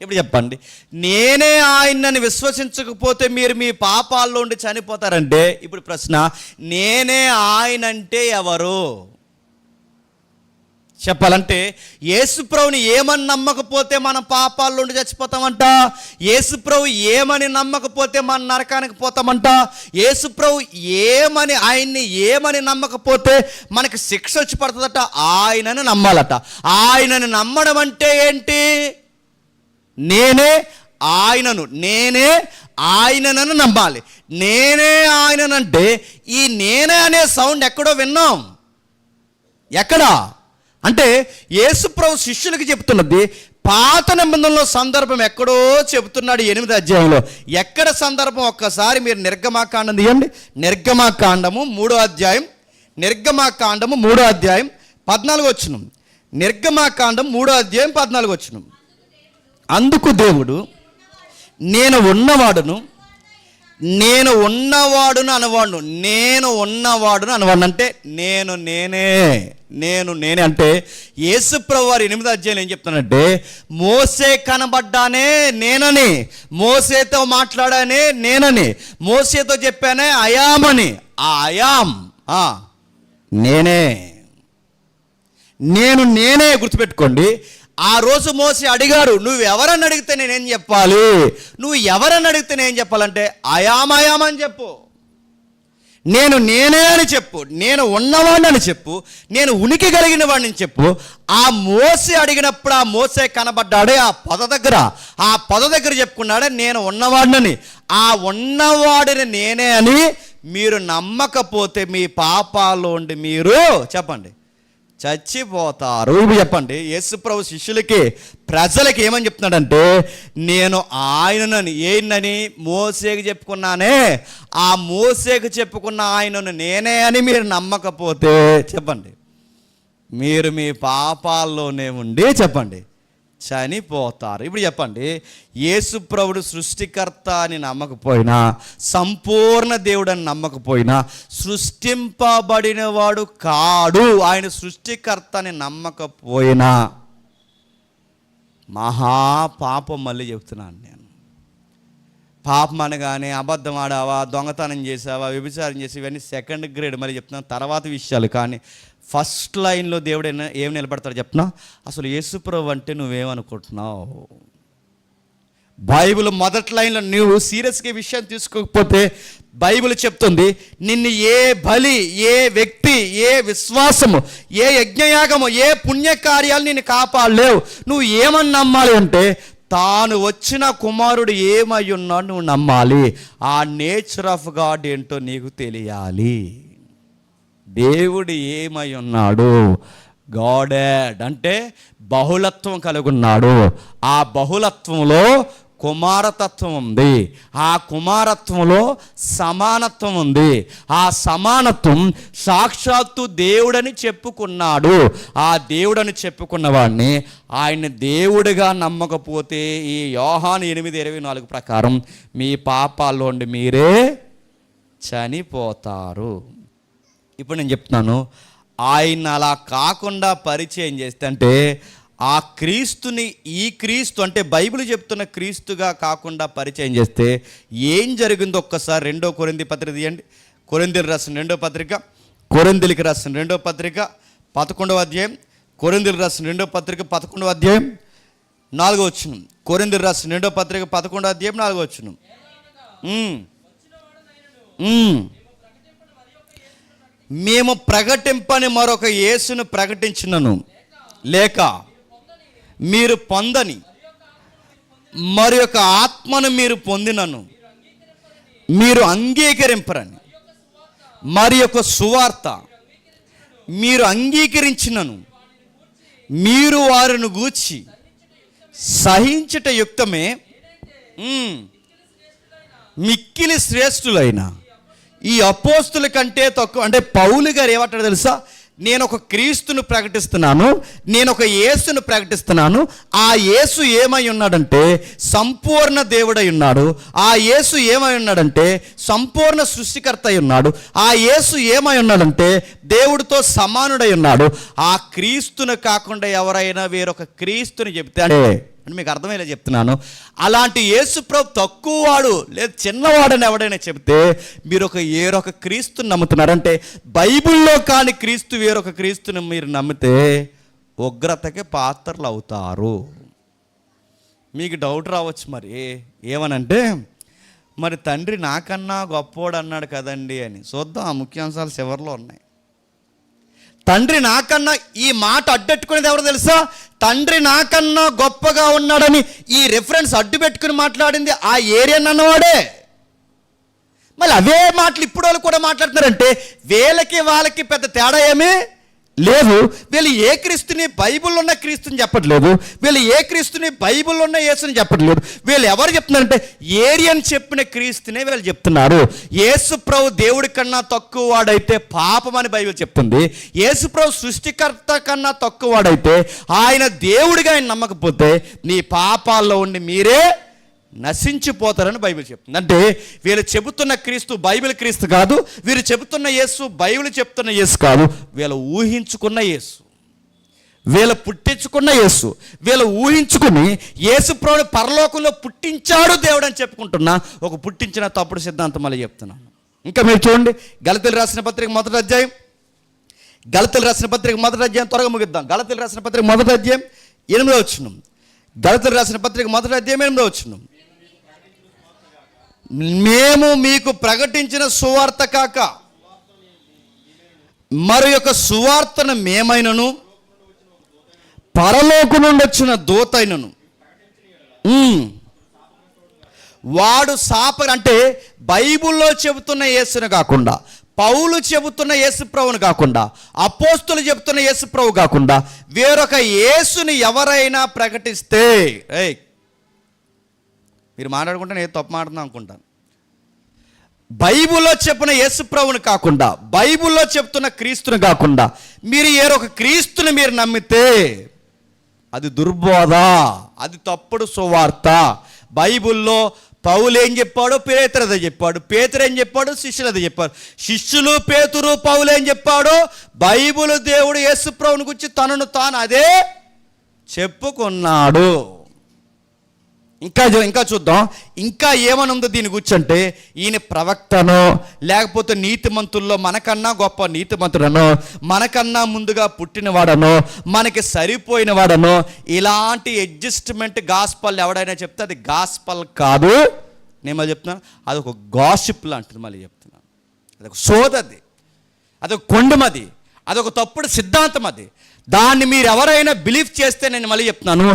ఇప్పుడు చెప్పండి, నేనే ఆయనని విశ్వసించకపోతే మీరు మీ పాపాల్లో ఉండి చనిపోతారంటే, ఇప్పుడు ప్రశ్న, నేనే ఆయన అంటే ఎవరు చెప్పాలంటే? యేసుప్రభుని ఏమని నమ్మకపోతే మనం పాపాల్లో ఉండి చచ్చిపోతామంట. యేసుప్రభు ఏమని నమ్మకపోతే మన నరకానికి పోతామంట. యేసుప్రభు ఆయన్ని ఏమని నమ్మకపోతే మనకి శిక్ష వచ్చి పడుతుందట. ఆయనని నమ్మాలట. ఆయనని నమ్మడం అంటే ఏంటి? నేనే ఆయనను నమ్మాలి. నేనే ఆయననంటే ఈ నేనే అనే సౌండ్ ఎక్కడో విన్నాం. ఎక్కడా అంటే యేసుప్రభు శిష్యులకి చెప్తున్నది పాత నిబంధనలో సందర్భం ఎక్కడో చెబుతున్నాడు 8వ అధ్యాయంలో. ఎక్కడ సందర్భం ఒక్కసారి మీరు నిర్గమాకాండం తీయండి. నిర్గమాకాండము 3వ అధ్యాయం 14 వచనం. నిర్గమాకాండం 3వ అధ్యాయం 14 వచనం. అందుకు దేవుడు, నేను ఉన్నవాడును అనవాడు అంటే నేనే అంటే యేసుప్రభు వారు 8వ అధ్యాయంలో ఏం చెప్తానంటే, మోసే కనబడ్డానే నేనని, మోసేతో మాట్లాడానే నేనని, మోసేతో చెప్పానే అయామని. ఆ అయాం నేనే గుర్తుపెట్టుకోండి. ఆ రోజు మోసే అడిగారు, నువ్వు ఎవరని అడిగితే నేనేం చెప్పాలి? నేనేం చెప్పాలంటే అయామయాం అని చెప్పు, నేనే అని చెప్పు, నేను ఉన్నవాడిని అని చెప్పు, నేను ఉనికి కలిగిన వాడిని చెప్పు. ఆ మోసే అడిగినప్పుడు ఆ మోసే కనబడ్డాడే ఆ పొద దగ్గర చెప్పుకున్నాడే నేను ఉన్నవాడినని. ఆ ఉన్నవాడిని నేనే అని మీరు నమ్మకపోతే మీ పాపాల్లో ఉండి మీరు చెప్పండి చచ్చిపోతారు. ఇవి చెప్పండి. యేసుప్రభు శిష్యులకి, ప్రజలకి ఏమని చెప్తున్నాడంటే, నేను ఆయనని ఏంటని మోసేకి చెప్పుకున్నానే, ఆ మోసేకి చెప్పుకున్న ఆయనను నేనే అని మీరు నమ్మకపోతే చెప్పండి మీరు మీ పాపాల్లోనే ఉండి చెప్పండి చనిపోతారు. ఇప్పుడు చెప్పండి, యేసుప్రభుడు సృష్టికర్త అని నమ్మకపోయినా, సంపూర్ణ దేవుడు అని నమ్మకపోయినా, సృష్టింపబడిన వాడు కాడు, ఆయన సృష్టికర్త అని నమ్మకపోయినా మహాపాపం. మళ్ళీ చెప్తున్నాను నేను, పాపం అనగానే అబద్ధం ఆడావా, దొంగతనం చేసావా, వ్యభిచారం చేసి ఇవన్నీ సెకండ్ గ్రేడ్, మళ్ళీ చెప్తున్నా తర్వాత విషయాలు. కానీ ఫస్ట్ లైన్లో దేవుడు ఏం నిలబడతాడు చెప్తున్నా, అసలు యేసుప్రభు అంటే నువ్వేమనుకుంటున్నావు? బైబిల్ మొదటి లైన్లో నువ్వు సీరియస్గా విషయం తీసుకోకపోతే బైబిల్ చెప్తుంది, నిన్ను ఏ బలి, ఏ వ్యక్తి, ఏ విశ్వాసము, ఏ యజ్ఞయాగము, ఏ పుణ్యకార్యాలు నిన్ను కాపాడలేవు. నువ్వు ఏమని నమ్మాలి అంటే తాను వచ్చిన కుమారుడు ఏమై ఉన్నాడు నువ్వు నమ్మాలి. ఆ నేచర్ ఆఫ్ గాడ్ ఏంటో నీకు తెలియాలి. దేవుడు ఏమై ఉన్నాడు? గాడెడ్ అంటే బహుళత్వం కలిగి ఉన్నాడు. ఆ బహుళత్వంలో కుమారతత్వం ఉంది. ఆ కుమారత్వంలో సమానత్వం ఉంది. ఆ సమానత్వం సాక్షాత్తు దేవుడని చెప్పుకున్నాడు. ఆ దేవుడని చెప్పుకున్న వాడిని ఆయన దేవుడిగా నమ్మకపోతే ఈ యోహాను 8:24 ప్రకారం మీ పాపాల్లో ఉండి మీరే చనిపోతారు. ఇప్పుడు నేను చెప్తున్నాను, ఆయన అలా కాకుండా పరిచయం చేస్తే అంటే ఆ క్రీస్తుని, ఈ క్రీస్తు అంటే బైబిల్ చెప్తున్న క్రీస్తుగా కాకుండా పరిచయం చేస్తే ఏం జరిగిందో ఒక్కసారి 2 కొరింథీ పత్రిక తీయండి. కొరింథీయులకు రాసిన 2వ పత్రిక, కొరింథీయులకు రాసిన 2వ పత్రిక 11వ అధ్యాయం, కొరింథీయులకు రాసిన 2వ పత్రిక 11వ అధ్యాయం 4వ వచనం. కొరింథీయులకు రాసిన 2వ పత్రిక 11వ అధ్యాయం 4వ వచనం. మేము ప్రకటింపని మరొక యేసును ప్రకటించినను, లేక మీరు పొందని మరి యొక్క ఆత్మను మీరు పొందినను మీరు అంగీకరింపరని మరి యొక్క సువార్త మీరు అంగీకరించినను మీరు వారిని గూర్చి సహించుట యుక్తమే మిక్కిలి శ్రేష్ఠులైన ఈ అపోస్తుల కంటే తక్కువ. అంటే పౌలు గారు ఏమంటాడు తెలుసా? నేను ఒక క్రీస్తును ప్రకటిస్తున్నాను, నేను ఒక యేసును ప్రకటిస్తున్నాను. ఆ యేసు ఏమై ఉన్నాడంటే సంపూర్ణ దేవుడై ఉన్నాడు. ఆ యేసు ఏమై ఉన్నాడంటే సంపూర్ణ సృష్టికర్త అయి ఉన్నాడు. ఆ యేసు ఏమై ఉన్నాడంటే దేవుడితో సమానుడై ఉన్నాడు. ఆ క్రీస్తును కాకుండా ఎవరైనా వేరొక క్రీస్తుని చెప్తే అంటే మీకు అర్థమయ్యేలా చెప్తున్నాను, అలాంటి యేసుప్రభు తక్కువ వాడు లేదు చిన్నవాడని ఎవడైనా చెబితే మీరు వేరొక క్రీస్తుని నమ్ముతున్నారు. అంటే బైబిల్లో కాని క్రీస్తు వేరొక క్రీస్తుని మీరు నమ్మితే ఉగ్రతకి పాత్రలు అవుతారు. మీకు డౌట్ రావచ్చు, మరి ఏమనంటే మరి తండ్రి నాకన్నా గొప్పోడు అన్నాడు కదండి అని. చూద్దాం, ఆ ముఖ్యాంశాలు చివరిలో ఉన్నాయి. తండ్రి నాకన్నా, ఈ మాట అడ్డెట్టుకునేది ఎవరు తెలుసా? తండ్రి నాకన్నా గొప్పగా ఉన్నాడని ఈ రెఫరెన్స్ అడ్డు పెట్టుకుని మాట్లాడింది ఆ ఏరియా అన్నవాడే. మళ్ళీ అవే మాటలు ఇప్పుడు వాళ్ళు కూడా మాట్లాడుతున్నారంటే వీళ్ళకి వాళ్ళకి పెద్ద తేడా ఏమీ లేదు. వీళ్ళు ఏ క్రీస్తుని బైబిల్లో ఉన్న క్రీస్తుని చెప్పట్లేదు, వీళ్ళు ఏ క్రీస్తుని బైబిల్లో ఉన్న యేసుని చెప్పట్లేదు. వీళ్ళు ఎవరు చెప్తున్నారంటే ఏరియన్ చెప్పిన క్రీస్తునే వీళ్ళు చెప్తున్నారు. యేసు ప్రభు దేవుడి కన్నా తక్కువ వాడైతే పాపం అని బైబిల్ చెప్తుంది. యేసు ప్రభు సృష్టికర్త కన్నా తక్కువ వాడైతే ఆయన దేవుడిగా ఆయన నమ్మకపోతే నీ పాపాల్లో ఉండి మీరే నశించిపోతారని బైబిల్ చెప్తుంది. అంటే వీళ్ళు చెబుతున్న క్రీస్తు బైబిల్ క్రీస్తు కాదు, వీరు చెబుతున్న యేసు బైబిల్ చెప్తున్న యేసు కాదు, వీళ్ళు ఊహించుకున్న యేసు, వీళ్ళు పుట్టించుకున్న యేసు. వీళ్ళు ఊహించుకుని యేసు ప్రభువుని పరలోకంలో పుట్టించాడు దేవుడు అని చెప్పుకుంటున్నా ఒక పుట్టించిన తప్పుడు సిద్ధాంతం మళ్ళీ చెప్తున్నాను. ఇంకా మీరు చూడండి, గలతీయులకు రాసిన పత్రిక 1వ అధ్యాయం, గలతీయులకు రాసిన పత్రిక 1వ అధ్యాయం త్వరగా ముగిద్దాం. గలతీయులకు రాసిన పత్రిక 1వ అధ్యాయం 8వ వచనం. గలతీయులకు రాసిన పత్రిక 1వ అధ్యాయం 8వ వచనం. మేము మీకు ప్రకటించిన సువార్త కాక మరి యొక్క సువార్తను మేమైనను పరలోకం నుండి వచ్చిన దూతైనను వాడు అంటే బైబిల్లో చెబుతున్న యేసును కాకుండా, పౌలు చెబుతున్న యేసు ప్రభువును కాకుండా, అపోస్తులు చెబుతున్న యేసు ప్రభు కాకుండా వేరొక యేసుని ఎవరైనా ప్రకటిస్తే, మీరు మాట్లాడుకుంటే నేను తప్పు మాట్లాడుతున్నాను అనుకుంటాను. బైబిల్లో చెప్పిన యేసు ప్రభువును కాకుండా, బైబిల్లో చెప్తున్న క్రీస్తుని కాకుండా మీరు వేరొక క్రీస్తుని మీరు నమ్మితే అది దుర్బోధ, అది తప్పుడు సువార్త. బైబిల్లో పౌలు ఏం చెప్పాడు, పేతురు అదే చెప్పాడు, పేతురు ఏం చెప్పాడు, శిష్యులు అదే చెప్పారు. శిష్యులు పేతురు పౌలు ఏం చెప్పాడు, బైబిల్ దేవుడు యేసు ప్రభువుని గురించి తనను తాను అదే చెప్పుకున్నాడు. ఇంకా చూద్దాం, ఇంకా ఏమని ఉందో దీని కూర్చుంటే, ఈయన ప్రవక్తనో లేకపోతే నీతిమంతుల్లో మనకన్నా గొప్ప నీతిమంతుడనో, మనకన్నా ముందుగా పుట్టినవాడనో, మనకి సరిపోయిన వాడనో, ఇలాంటి అడ్జస్ట్మెంట్ గాస్పల్ ఎవడైనా చెప్తే అది గాస్పల్ కాదు. నేను మళ్ళీ చెప్తున్నాను, అదొక గాసిప్ లాంటిది. మళ్ళీ చెప్తున్నాను, అదొక సోదది, అదొక కొండమది, అదొక తప్పుడు సిద్ధాంతం. అది దాన్ని మీరు ఎవరైనా బిలీవ్ చేస్తే, నేను మళ్ళీ చెప్తున్నాను,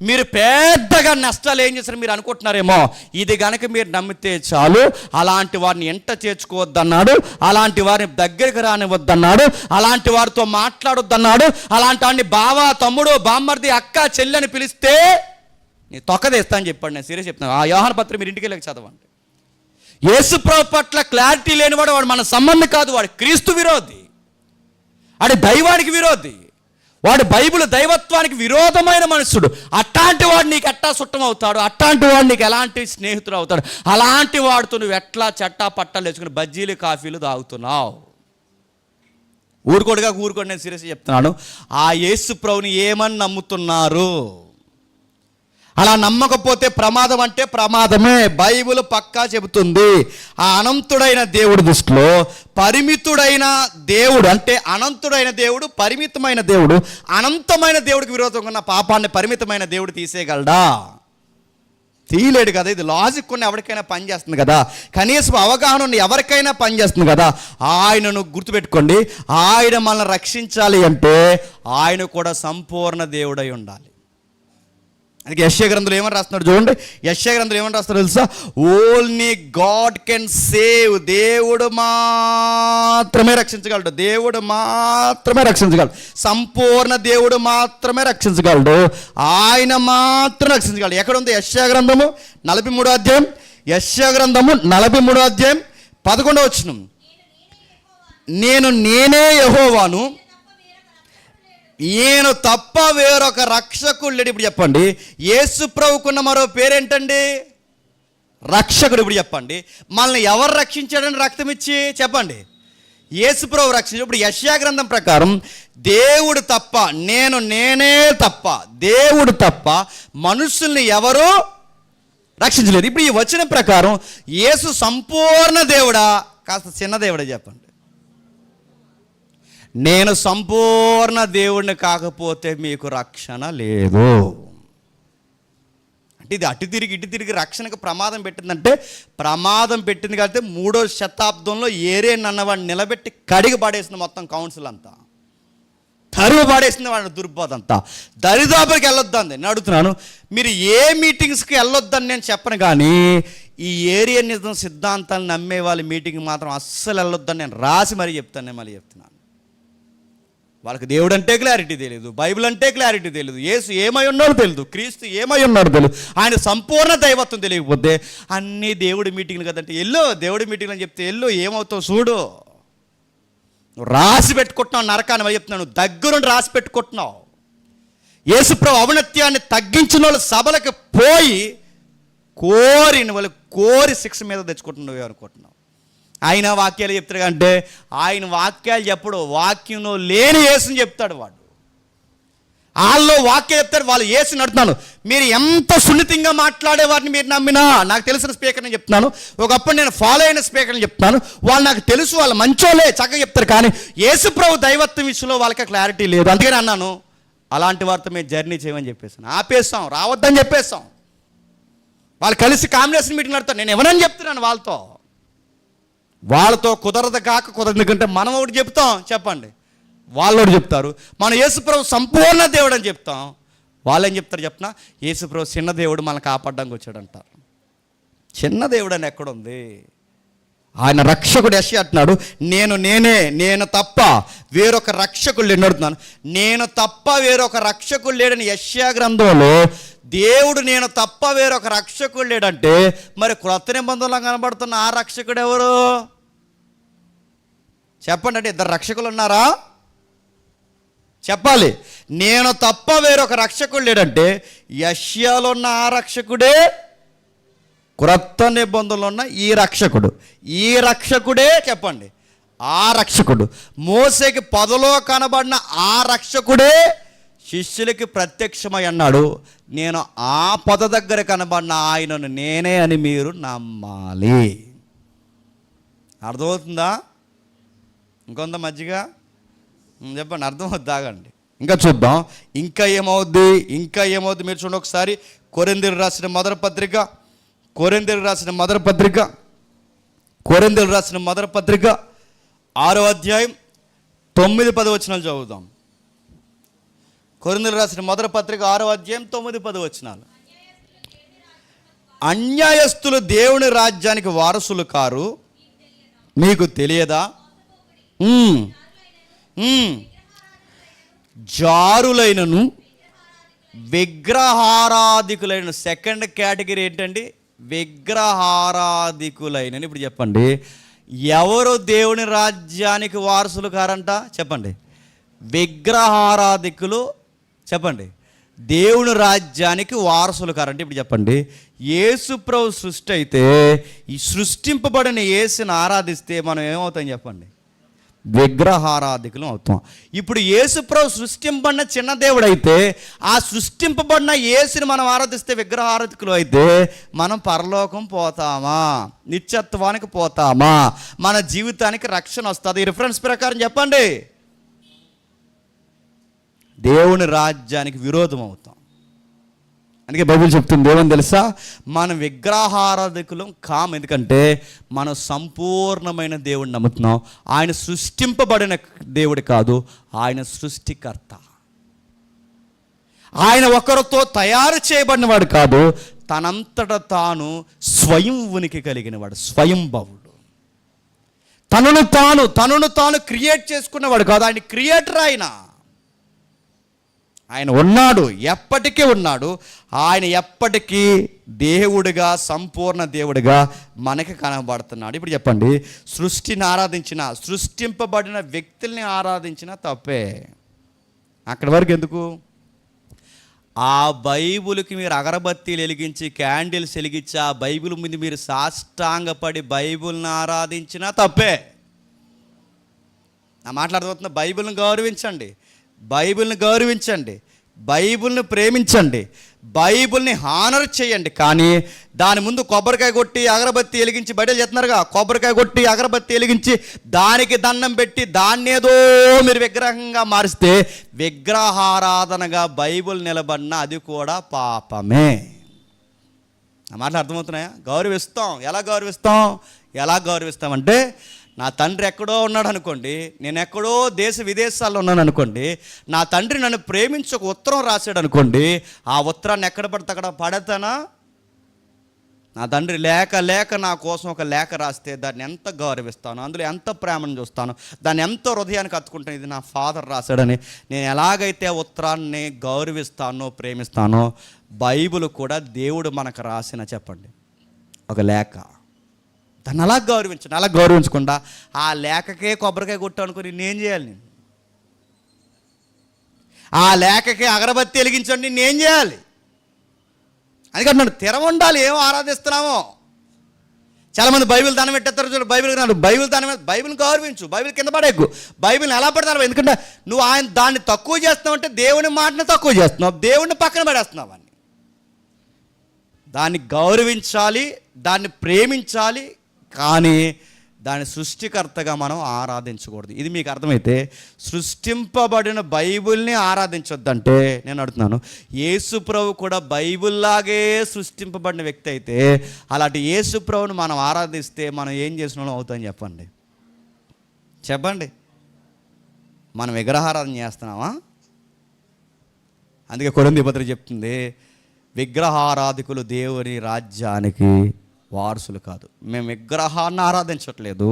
మీరు పెద్దగా నష్టాలు ఏం చేస్తారు మీరు అనుకుంటున్నారేమో. ఇది కనుక మీరు నమ్మితే చాలు, అలాంటి వారిని ఎంట చేర్చుకోవద్దన్నాడు, అలాంటి వారిని దగ్గరికి రానివద్దన్నాడు, అలాంటి వారితో మాట్లాడొద్దన్నాడు. అలాంటి వాడిని బావ, తమ్ముడు, బామ్మర్ది, అక్క, చెల్లని పిలిస్తే నీ తొక్కదేస్తా అని చెప్పాడు. నేను సీరియస్ చెప్తున్నాను. ఆ యోహాను పత్రిక మీరు ఇంటికి వెళ్ళి చదవండి. యేసుప్రభు పట్ల క్లారిటీ లేనివాడు వాడు మన సంబంధం కాదు, వాడు క్రీస్తు విరోధి, వాడు దైవానికి విరోధి, వాడు బైబిల్ దైవత్వానికి విరోధమైన మనుషుడు. అట్లాంటి వాడు నీకు ఎట్టా చుట్టం అవుతాడు? అట్లాంటి వాడు నీకు ఎలాంటి స్నేహితుడు అవుతాడు? అలాంటి వాడితో నువ్వు ఎట్లా చట్టా పట్టాలు వేసుకుని బజ్జీలు కాఫీలు తాగుతున్నావు? ఊరుకోడుగా ఊరుకోండి, నేను సీరియస్గా చెప్తున్నాను. ఆ యేసు ప్రభుని ఏమని నమ్ముతున్నారు? అలా నమ్మకపోతే ప్రమాదం అంటే ప్రమాదమే. బైబిల్ పక్కా చెబుతుంది. ఆ అనంతుడైన దేవుడి దృష్టిలో పరిమితుడైన దేవుడు అంటే అనంతుడైన దేవుడు, పరిమితమైన దేవుడు, అనంతమైన దేవుడికి విరోధంగా ఉన్న పాపాన్ని పరిమితమైన దేవుడు తీసేయగలడా? తీయలేడు కదా. ఇది లాజిక్ ఉన్న ఎవరికైనా పనిచేస్తుంది కదా, కనీసం అవగాహన ఉన్న ఎవరికైనా పనిచేస్తుంది కదా. ఆయనను గుర్తుపెట్టుకోండి, ఆయన మనల్ని రక్షించాలి అంటే ఆయన కూడా సంపూర్ణ దేవుడై ఉండాలి. అందుకే యెషయా గ్రంథంలో ఏమని రాస్తున్నాడు చూడండి. యెషయా గ్రంథంలో ఏమని రాస్తున్నాడు తెలుసా? Only God can save. దేవుడు మాత్రమే రక్షించగలడు, దేవుడు మాత్రమే రక్షించగలడు, సంపూర్ణ దేవుడు మాత్రమే రక్షించగలడు, ఆయన మాత్రం రక్షించగలడు. ఎక్కడ ఉంది? యెషయా గ్రంథము 43వ అధ్యాయం, యెషయా గ్రంథము 43వ అధ్యాయం 11వ వచనం. నేనే యెహోవాను, ఈయన తప్ప వేరొక రక్షకుడు లేడు. ఇప్పుడు చెప్పండి, యేసు ప్రభుకున్న మరో పేరేంటండి? రక్షకుడు. ఇప్పుడు చెప్పండి, మనల్ని ఎవరు రక్షించాడని రక్తం ఇచ్చి చెప్పండి? యేసు ప్రభు రక్షించాడు. ఇప్పుడు యెషయా గ్రంథం ప్రకారం దేవుడు తప్ప, నేనే తప్ప, దేవుడు తప్ప మనుషుల్ని ఎవరు రక్షించలేదు. ఇప్పుడు ఈ వచనం ప్రకారం యేసు సంపూర్ణ దేవుడా కాస్త చిన్న దేవుడా? చెప్పండి. నేను సంపూర్ణ దేవుడిని కాకపోతే మీకు రక్షణ లేదు అంటే, ఇది అటు తిరిగి రక్షణకు ప్రమాదం పెట్టిందంటే, ప్రమాదం పెట్టింది కాబట్టి 3వ శతాబ్దంలో ఏరేన్ అన్నవాడిని నిలబెట్టి కడిగి పాడేసింది మొత్తం కౌన్సిల్ అంతా, తరువు పాడేసింది వాడిని దుర్బోధంతా. దరిదాపులకి వెళ్ళొద్దండి నేను అడుగుతున్నాను. మీరు ఏ మీటింగ్స్కి వెళ్ళొద్దని నేను చెప్పను, కానీ ఈ ఏరియనిజం సిద్ధాంతాలను నమ్మే వాళ్ళ మీటింగ్ మాత్రం అస్సలు వెళ్ళొద్దని నేను రాసి మరీ చెప్తాను. నేను మళ్ళీ చెప్తున్నాను, వాళ్ళకి దేవుడు అంటే క్లారిటీ తెలియదు, బైబిల్ అంటే క్లారిటీ తెలియదు, యేసు ఏమై ఉన్నాడో తెలియదు, క్రీస్తు ఏమై ఉన్నాడో తెలియదు, ఆయన సంపూర్ణ దైవత్వం తెలియకపోతే అన్నీ దేవుడి మీటింగ్లు కదంటే ఎల్లో దేవుడి మీటింగ్లు అని చెప్తే ఎల్లో ఏమవుతావు చూడు. నువ్వు రాసి పెట్టుకుంటున్నావు నరకాన్ని మళ్ళీ చెప్తున్నాను, దగ్గరుండి రాసి పెట్టుకుంటున్నావు. యేసుప్రభు ఔన్నత్యాన్ని తగ్గించిన వాళ్ళు సభలకు పోయి కోరి శిక్ష మీద తెచ్చుకుంటున్నావు అనుకుంటున్నావు. ఆయన వాక్యాలు చెప్తాడు అంటే ఆయన వాక్యాలు చెప్పడు, వాక్యంలో లేని యేసుని చెప్తాడు వాడు. వాళ్ళలో వాక్యం చెప్తాడు, వాళ్ళు యేసుని అడుగుతున్నాను. మీరు ఎంత సున్నితంగా మాట్లాడే వారిని మీరు నమ్మినా, నాకు తెలిసిన స్పీకర్ని చెప్తున్నాను, ఒకప్పుడు నేను ఫాలో అయిన స్పీకర్ని చెప్తున్నాను, వాళ్ళు నాకు తెలుసు, వాళ్ళు మంచోళ్ళే చక్కగా చెప్తారు, కానీ యేసుప్రభు దైవత్వం విషయంలో వాళ్ళకి క్లారిటీ లేదు. అందుకని అన్నాను, అలాంటి వారితో మేము జర్నీ చేయమని చెప్పేసాను, ఆపేస్తాం, రావద్దని చెప్పేస్తాం. వాళ్ళు కలిసి కాంబినేషన్ మీటింగ్ నడుతారు, నేను ఎవరని చెప్తున్నాను వాళ్ళతో కుదరదు ఎందుకంటే మనం ఒకటి చెప్తాం చెప్పండి, వాళ్ళు ఒకటి చెప్తారు. మనం యేసుప్రభు సంపూర్ణ దేవుడు అని చెప్తాం, వాళ్ళు ఏం చెప్తారు చెప్పిన? యేసుప్రభు చిన్న దేవుడు మనల్ని కాపాడడానికి వచ్చాడంటారు. చిన్న దేవుడు అని ఎక్కడుంది? ఆయన రక్షకుడు. యెషయా అంటున్నాడు, నేను తప్ప వేరొక రక్షకుడు లేడు అడుగుతున్నాను. నేను తప్ప వేరొక రక్షకుడు లేడని యెషయా గ్రంథంలో దేవుడు నేను తప్ప వేరొక రక్షకుడు లేడంటే, మరి క్రొత్త నిబంధనలో కనబడుతున్న ఆ రక్షకుడు ఎవరు చెప్పండి? అంటే 2 రక్షకులు ఉన్నారా? చెప్పాలి. నేను తప్ప వేరొక రక్షకుడు లేడంటే యెషయాలో ఉన్న ఆ రక్షకుడే, క్రొత్త నిబంధనలో ఉన్న ఈ రక్షకుడే చెప్పండి, ఆ రక్షకుడు. మోసేకి పొదలో కనబడిన ఆ రక్షకుడే శిష్యులకి ప్రత్యక్షమై అన్నాడు, నేను ఆ పొద దగ్గర కనబడిన ఆయనను నేనే అని మీరు నమ్మాలి. అర్థమవుతుందా? ఇంకొంత మజ్జిగ చెప్పండి, అర్థమవుద్ది, ఆగండి. ఇంకా చూద్దాం, ఇంకా ఏమవుద్ది మీరు చూడండి ఒకసారి. కొరింథీయులకు రాసిన మొదటి పత్రిక 6వ అధ్యాయం 9-10 వచనాలు చదువుదాం. కొరింథీయులకు రాసిన మొదటి పత్రిక 6వ అధ్యాయం 9-10 వచనాలు. అన్యాయస్తులు దేవుని రాజ్యానికి వారసులు కారు, మీకు తెలియదా? జారులైనను విగ్రహారాధికులైన. సెకండ్ కేటగిరీ ఏంటండి? విగ్రహారాధికులైన. ఇప్పుడు చెప్పండి, ఎవరు దేవుని రాజ్యానికి వారసులు కారంట? చెప్పండి. విగ్రహారాధికులు. చెప్పండి, దేవుని రాజ్యానికి వారసులు కారంటే. ఇప్పుడు చెప్పండి, యేసు ప్రభు సృష్టి అయితే ఈ సృష్టింపబడిన యేసుని ఆరాధిస్తే మనం ఏమవుతాం చెప్పండి? విగ్రహారాధికులు అవుతాం. ఇప్పుడు యేసు ప్రభు సృష్టింపబడిన చిన్న దేవుడు అయితే, ఆ సృష్టింపబడిన యేసుని మనం ఆరాధిస్తే విగ్రహారాధికులు అయితే మనం పరలోకం పోతామా? నిత్యత్వానికి పోతామా? మన జీవితానికి రక్షణ వస్తుంది? రిఫరెన్స్ ప్రకారం చెప్పండి. దేవుని రాజ్యానికి విరోధం అవుతాం. అందుకే బైబిల్ చెప్తుంది ఏమని తెలుసా? మనం విగ్రహారాధికులం కాము. ఎందుకంటే మనం సంపూర్ణమైన దేవుడిని నమ్ముతున్నాం. ఆయన సృష్టింపబడిన దేవుడు కాదు, ఆయన సృష్టికర్త. ఆయన ఒకరితో తయారు చేయబడినవాడు కాదు, తనంతట తాను స్వయం ఉనికి కలిగినవాడు, స్వయంభవుడు. తనను తాను క్రియేట్ చేసుకున్నవాడు కాదు, ఆయన క్రియేటర్. ఆయన ఉన్నాడు, ఎప్పటికీ ఉన్నాడు. ఆయన ఎప్పటికీ దేవుడిగా, సంపూర్ణ దేవుడిగా మనకి కనబడుతున్నాడు. ఇప్పుడు చెప్పండి, సృష్టిని ఆరాధించిన, సృష్టింపబడిన వ్యక్తుల్ని ఆరాధించిన తప్పే. అక్కడి వరకు ఎందుకు? ఆ బైబిల్కి మీరు అగరబత్తీలు వెలిగించి, క్యాండిల్స్ వెలిగించి, ఆ బైబిల్ ముందు మీరు సాష్టాంగపడి బైబిల్ని ఆరాధించినా తప్పే. నా మాట్లాడుతున్నా, బైబిల్ని గౌరవించండి, బైబిల్ని ప్రేమించండి, బైబిల్ని హానర్ చేయండి. కానీ దాని ముందు కొబ్బరికాయ కొట్టి అగరబత్తి వెలిగించి, బయట చేస్తున్నారుగా, కొబ్బరికాయ కొట్టి అగరబత్తి వెలిగించి దానికి దండం పెట్టి దాన్నేదో మీరు విగ్రహంగా మారిస్తే, విగ్రహారాధనగా బైబిల్ నిలబడిన అది కూడా పాపమే. నా మాటలు అర్థమవుతున్నాయా? గౌరవిస్తాం. ఎలా గౌరవిస్తామంటే, నా తండ్రి ఎక్కడో ఉన్నాడు అనుకోండి, నేను ఎక్కడో దేశ విదేశాల్లో ఉన్నాను అనుకోండి, నా తండ్రి నన్ను ప్రేమించి ఒక ఉత్తరం రాశాడు అనుకోండి, ఆ ఉత్తరాన్ని ఎక్కడ పడితే అక్కడ పడతానా? నా తండ్రి లేక నా కోసం ఒక లేఖ రాస్తే దాన్ని ఎంత గౌరవిస్తాను, అందులో ఎంత ప్రేమను చూస్తాను, దాన్ని ఎంతో హృదయానికి హత్తుకుంటాను. ఇది నా ఫాదర్ రాశాడని నేను ఎలాగైతే ఉత్తరాన్ని గౌరవిస్తానో, ప్రేమిస్తానో, బైబిల్ కూడా దేవుడు మనకు రాసిన, చెప్పండి, ఒక లేఖ. దాన్ని అలా గౌరవించండి. అలా గౌరవించకుండా ఆ లేఖకే కొబ్బరికాయ కొట్టు అనుకుని నేనేం చేయాలి? నేను ఆ లేఖకే అగరబత్తి వెలిగించండి, నేనేం చేయాలి? అందుకని నన్ను తెరవండాలి. ఏమో ఆరాధిస్తున్నామో. చాలామంది బైబిల్ దానం పెట్టేస్తారు చూడు, బైబిల్ని గౌరవించు, బైబిల్ కింద పడేకు, బైబిల్ని ఎలా పడతారు? ఎందుకంటే నువ్వు దాన్ని తక్కువ చేస్తున్నావు అంటే దేవుని మాటను తక్కువ చేస్తున్నావు, దేవుడిని పక్కన పడేస్తున్నావు. అని దాన్ని గౌరవించాలి, దాన్ని ప్రేమించాలి, కానీ దాని సృష్టికర్తగా మనం ఆరాధించకూడదు. ఇది మీకు అర్థమైతే, సృష్టింపబడిన బైబిల్ని ఆరాధించొద్దంటే, నేను అడుగుతున్నాను, యేసు ప్రభు కూడా బైబిల్లాగే సృష్టింపబడిన వ్యక్తి అయితే, అలాంటి యేసు ప్రభుని మనం ఆరాధిస్తే మనం ఏం చేసిన వాళ్ళం అవుతాం? చెప్పండి. మనం విగ్రహారాధన చేస్తున్నామా? అందుకే కొరింథీ పత్రిక చెప్తుంది, విగ్రహారాధికులు దేవుని రాజ్యానికి వారసులు కాదు. మేము విగ్రహాన్ని ఆరాధించట్లేదు,